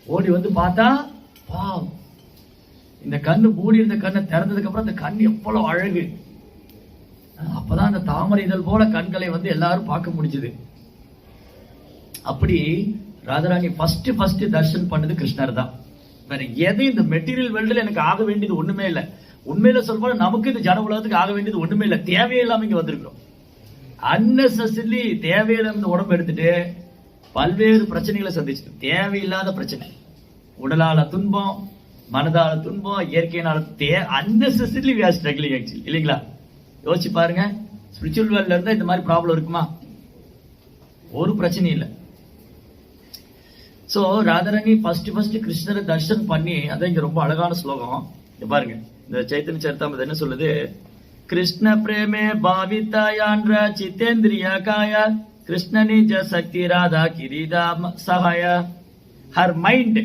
ஓடி வந்து பார்த்தா இந்த கண்ணு மூடி இருந்த கண்ணை திறந்ததுக்கு அப்புறம் அந்த கண் எவ்வளவு அழகு. அப்பதான் அந்த தாமரை இதழ் போல கண்களை வந்து எல்லாரும் பார்க்க முடிஞ்சது. அப்படி ராதாராணி ஃபர்ஸ்ட் தர்ஷன் பண்ணது கிருஷ்ணர் தான். வேற எது இந்த மெட்டீரியல் வேர்ல்டுல எனக்கு ஆக வேண்டியது ஒண்ணுமே இல்லை. உண்மையில சொல்ல நமக்கு இந்த ஜன உலகத்துக்கு ஆக வேண்டியது ஒண்ணுமே இல்லை. தேவையில்லாம இங்க வந்திருக்கிறோம். அன்னெசரிலி தேவையில்லாம இந்த உடம்பு எடுத்துட்டு பல்வேறு பிரச்சனைகளை சந்திச்சுட்டு, தேவையில்லாத பிரச்சனை, உடலால துன்பம், மனதால துன்பம், இயற்கையினால unnecessarily we are struggling actually, இல்லைங்களா? யோசிச்சு பாருங்க. ஸ்பிரிச்சுவல் வேர்ல்ட்ல இருந்தா இந்த மாதிரி ப்ராப்ளம் இருக்குமா? ஒரு பிரச்சனையும் இல்லை. சோ ராதாராணி ஃபர்ஸ்ட் கிருஷ்ணரை தர்ஷன் பண்ணி, அதான் இங்க ரொம்ப அழகான ஸ்லோகம். இங்க பாருங்க, இந்த சைத்தன்ய சரிதாமிரதம் என்ன சொல்லுது? கிருஷ்ண பிரேமே பாவிதாயான்ற சித்தேந்திரிய காய கிருஷ்ண நிஜ சக்தி ராதா கிரீதா சகாய. Her mind,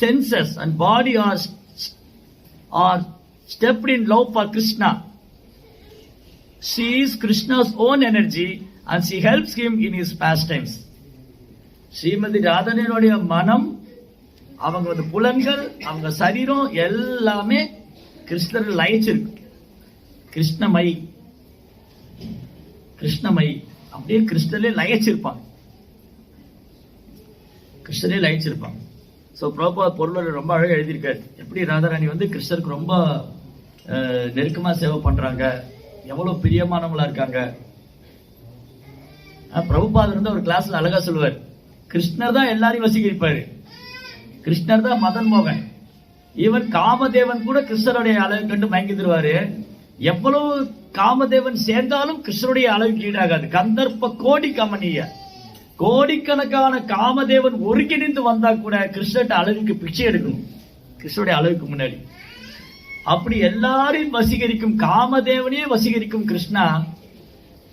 senses and body are stepped in love for Krishna. She is Krishna's own energy and she helps him in his pastimes. Shrimati ராதனையுடைய மனம், அவங்க புலன்கள், அவங்க சரீரம் எல்லாமே கிருஷ்ணர் லயிச்சிருக்கு. கிருஷ்ணமயி அப்படியே கிருஷ்ணர்ல லயிச்சிருப்பாங்க. கிருஷ்ணரே லயிச்சிருப்பான். ஸோ பிரபுபாத் பொருள் ரொம்ப அழகாக எழுதியிருக்காரு. எப்படி ராதாராணி வந்து கிருஷ்ணருக்கு ரொம்ப நெருக்கமாக சேவை பண்ணுறாங்க, எவ்வளோ பிரியமானவங்களா இருக்காங்க. பிரபுபாதர் வந்து அவர் கிளாஸ்ல அழகா சொல்லுவார், கிருஷ்ணர் தான் எல்லாரையும் வசீகரிப்பாரு, கிருஷ்ணர் தான் மதன் மோகன். ஈவன் காமதேவன் கூட கிருஷ்ணருடைய அழகு கண்டு மயங்கி தருவாரு. எவ்வளவு காமதேவன் சேர்ந்தாலும் கிருஷ்ணருடைய அழகுக்கு ஈடாகாது. கந்தர்ப்ப கோடி கமனிய, கோடிக்கணக்கான காமதேவன் ஒருங்கிணைந்து வந்தா கூட கிருஷ்ணர்ட்ட அழகுக்கு பிச்சை எடுக்கணும், கிருஷ்ணருடைய அழகுக்கு முன்னாடி. அப்படி எல்லாரையும் வசீகரிக்கும், காமதேவனையே வசீகரிக்கும் கிருஷ்ணா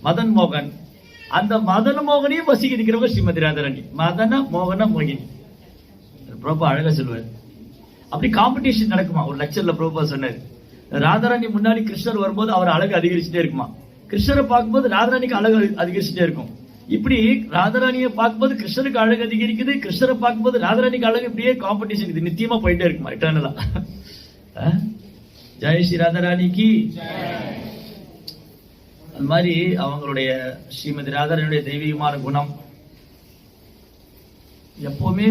மதன் மோகன். அந்த மதன மோகனையும் வசீகரிக்கிறவங்க ஸ்ரீமதி ராதாராணி. மதன மோகன மோகினி. பிரபு அழகா சொல்லுவார். அப்படி காம்படிஷன் நடக்குமா. ஒரு லெக்சர்ல பிரபு சொன்னார், ராதாராணி முன்னாடி கிருஷ்ணர் வரும்போது அவர் அழகு அதிகரிச்சுட்டே இருக்குமா, கிருஷ்ணரை பார்க்கும்போது ராதாராணிக்கு அழகு அதிகரிச்சுட்டே இருக்கும். இப்படி ராதாராணியை பார்க்கும்போது கிருஷ்ணருக்கு அழகு அதிகரிக்குது, கிருஷ்ணரை பார்க்கும்போது ராதாராணிக்கு அழகு, இப்படியே காம்படிஷன் இது நித்தியமா போயிட்டே இருக்குமா, இட்டர்னலா. ஜெய் ஸ்ரீ ராதாராணிக்கு. அந்த மாதிரி அவங்களுடைய ஸ்ரீமதி ராதாராணியுடைய தெய்வீகமான குணம் எப்பவுமே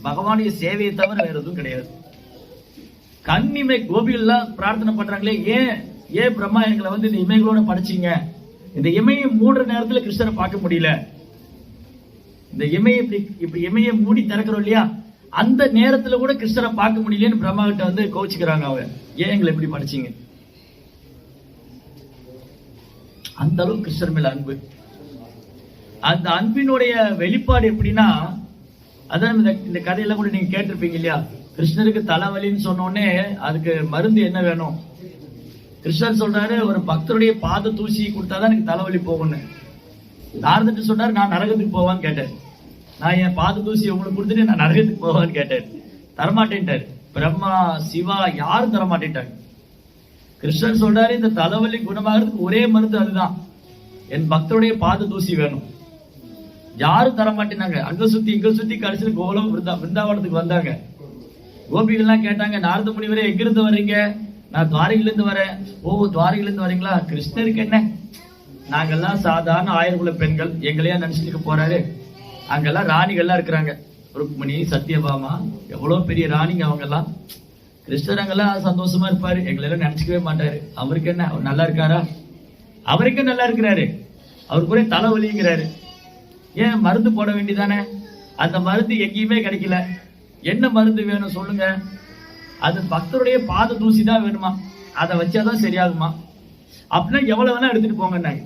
பகவானுடைய சேவையை தவிர வேற எதுவும் கிடையாது. கண்ணிமை கோபிகள்லாம் பிரார்த்தனை பண்றாங்களே, ஏன் பிரம்மா எங்களை வந்து இந்த இமைகளோட படைச்சிங்க, இந்த இமையை மூடுற நேரத்துல கிருஷ்ணரை பார்க்க முடியல, இந்த இமையை இப்படி இமையை மூடி திறக்கிறோம் இல்லையா, அந்த நேரத்துல கூட கிருஷ்ணரை பார்க்க முடியலன்னு பிரம்மா கிட்ட வந்து கோச்சிக்கிறாங்க. அவங்க ஏன் எங்களை எப்படி படிச்சீங்க. அந்த அளவுக்கு கிருஷ்ணர் மேல அன்பு. அந்த அன்பினுடைய வெளிப்பாடு எப்படின்னா, அதான் இந்த கதையெல்லாம் கூட நீங்க கேட்டிருப்பீங்க இல்லையா, கிருஷ்ணருக்கு தலைவலின்னு சொன்னோடனே அதுக்கு மருந்து என்ன வேணும். கிருஷ்ணர் சொல்றாரு, ஒரு பக்தருடைய பாத தூசி கொடுத்தாதான் எனக்கு தலைவலி போகும்னு. நாரதர் சொன்னாரு, நான் நரகத்துக்கு போவான்னு கேட்டார். நான் என் பாத தூசி உங்களுக்கு கொடுத்துட்டு நான் நரகத்துக்கு போவான்னு கேட்டார். தரமாட்டேன்ட்டார். பிரம்மா சிவா யாரும் தரமாட்டேன்ட்டாங்க. கிருஷ்ணன் சொல்றாரு, இந்த தலைவலி குணமாகிறதுக்கு ஒரே மருந்து அதுதான், என் பக்தருடைய பாத தூசி வேணும். யாரும் தரமாட்டேனாங்க. அங்க சுத்தி இங்க சுத்தி கடைசியில் கோலம் விருந்தாவனத்துக்கு வந்தாங்க. கோபிகள்லாம் கேட்டாங்க, நாரத முனிவரே எங்கிருந்து வர்றீங்க. நான் துவாரகையிலிருந்து வரேன். ஓ துவாரகையிலிருந்து வரீங்களா, கிருஷ்ணருக்கு என்ன, நாங்கெல்லாம் சாதாரண 1000 குல பெண்கள், எங்களையா நினைச்சிட்டு போறாரு. அங்கெல்லாம் ராணிகள்லாம் இருக்கிறாங்க, ருக்மிணி சத்யபாமா, எவ்வளவு பெரிய ராணிங்க அவங்க எல்லாம். கிருஷ்ணர் அங்கெல்லாம் சந்தோஷமா இருப்பாரு, எங்களெல்லாம் நினைச்சுக்கவே மாட்டாரு. அவருக்கு என்ன, அவர் நல்லா இருக்காரா, அவருக்கே நல்லா இருக்கிறாரு, அவருக்கு கூட தலைவலிங்கிறாரு. ஏன் மருந்து போட வேண்டியதானே, அந்த மருந்து எங்கேயுமே கிடைக்கல. என்ன மருந்து வேணும் சொல்லுங்க. அது பக்தருடைய பாத தூசி தான் வேணுமா, அதை வச்சாதான் சரியாகுமா. அப்படின்னா எவ்வளவு வேணா எடுத்துட்டு போங்கன்னாங்க.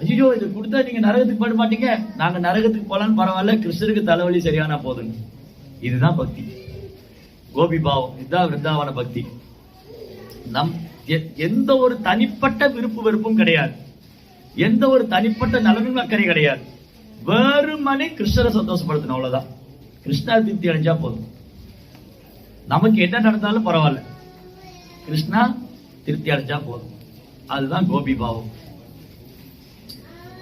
ஐயோ இது கொடுத்தா நீங்க நரகத்துக்கு போட மாட்டீங்க, நாங்க நரகத்துக்கு போலான்னு பரவாயில்ல, கிருஷ்ணருக்கு தலைவலி சரியானா போதுங்க. இதுதான் பக்தி, கோபி பாவம். இதுதான் விருந்தாவன பக்தி. எந்த ஒரு தனிப்பட்ட விருப்பு வெறுப்பும் கிடையாது, எந்த ஒரு தனிப்பட்ட நலனும் அக்கறை கிடையாது. வெறுமனே கிருஷ்ணரை சந்தோஷப்படுத்தணும், அவ்வளவுதான். கிருஷ்ணா திருப்தி அடைஞ்சா போதும், நமக்கு என்ன நடந்தாலும் பரவாயில்ல, கிருஷ்ணா திருப்தி அடைஞ்சா போதும். அதுதான் கோபி பாவம்.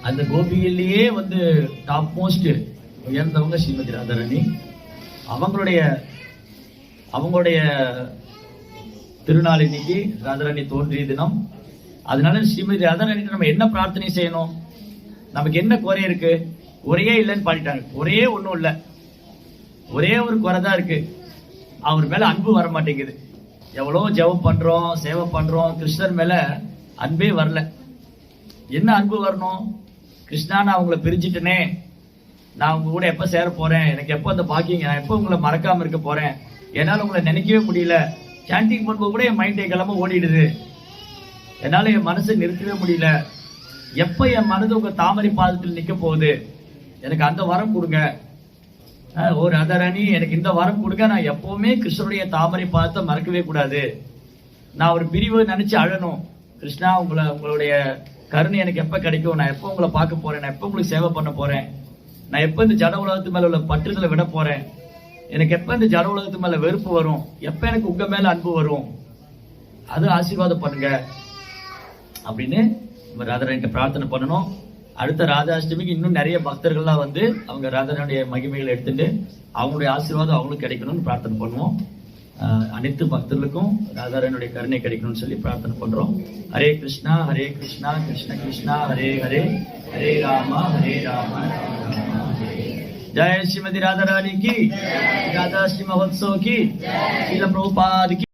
அந்த கோபியிலேயே வந்து டாப் மோஸ்ட் உயர்ந்தவங்க ஸ்ரீமதி ராதாராணி. அவங்களுடைய திருநாள் இன்னைக்கு ராதாராணி தோன்றிய தினம். அதனால ஸ்ரீமதி ராதாராணி நம்ம என்ன பிரார்த்தனை செய்யணும், நமக்கு என்ன குறை இருக்கு. குறையே இல்லைன்னு பாடிட்டாங்க. ஒரே ஒண்ணும் இல்லை, ஒரே ஒரு குறைதான் இருக்கு, அவர் மேல அன்பு வர மாட்டேங்குது. எவ்வளவு ஜெபம் பண்றோம், சேவை பண்றோம், கிருஷ்ணர் மேல அன்பே வரல. என்ன அன்பு வரணும். கிருஷ்ணா நான் உங்களை பிரிஞ்சுட்டேனே, நான் உங்க கூட எப்ப சேர போறேன், எனக்கு எப்ப அந்த பாக்கிங்க, நான் எப்ப உங்களை மறக்காம இருக்க போறேன், என்னால உங்களை நினைக்கவே முடியல. சாண்டிங் பண்ணும்போது கூட என் மைண்ட் கிளம்ப ஓடிடுது, என்னால என் மனசை நிறுத்தவே முடியல. எப்ப என் மனது உங்க தாமரை பாதத்தில் நிக்க போகுது, எனக்கு அந்த வரம் கொடுங்க. ஒரு ராதாராணி எனக்கு இந்த வரம் கொடுங்க, நான் எப்பவுமே கிருஷ்ணருடைய தாமரை பாதத்தை மறக்கவே கூடாது. நான் ஒரு பிரிவு நினைச்சு அழணும். கிருஷ்ணா உங்களுடைய கருணை எனக்கு எப்ப கிடைக்கும், நான் எப்ப உங்களை பார்க்க போறேன், நான் எப்ப உங்களுக்கு சேவை பண்ண போறேன், நான் எப்ப இந்த ஜட உலகத்து மேல உள்ள பற்றுதலை விட போறேன், எனக்கு எப்ப இந்த ஜட உலகத்து மேல வெறுப்பு வரும், எப்ப எனக்கு உங்க மேல அன்பு வரும், அது ஆசீர்வாதம் பண்ணுங்க அப்படின்னு நம்ம ராதாராணிட்ட பிரார்த்தனை பண்ணணும். அடுத்த ராதாஷ்டமிக்கு இன்னும் நிறைய பக்தர்கள்லாம் வந்து அவங்க ராதாராணியுடைய மகிமைகளை எடுத்துட்டு அவங்களுடைய ஆசீர்வாதம் அவங்களுக்கு கிடைக்கணும்னு பிரார்த்தனை பண்ணுவோம். அனைத்து பக்தர்களுக்கும் ராதாராணியுடைய கருணை கிடைக்கணும்னு சொல்லி பிரார்த்தனை பண்றோம். ஹரே கிருஷ்ணா கிருஷ்ண கிருஷ்ணா ஹரே ஹரே, ஹரே ராமா ஹரே ராமா. जय श्रीमती राधा रानी की, राधा श्री महोत्सव की, श्रील प्रभुपाद की।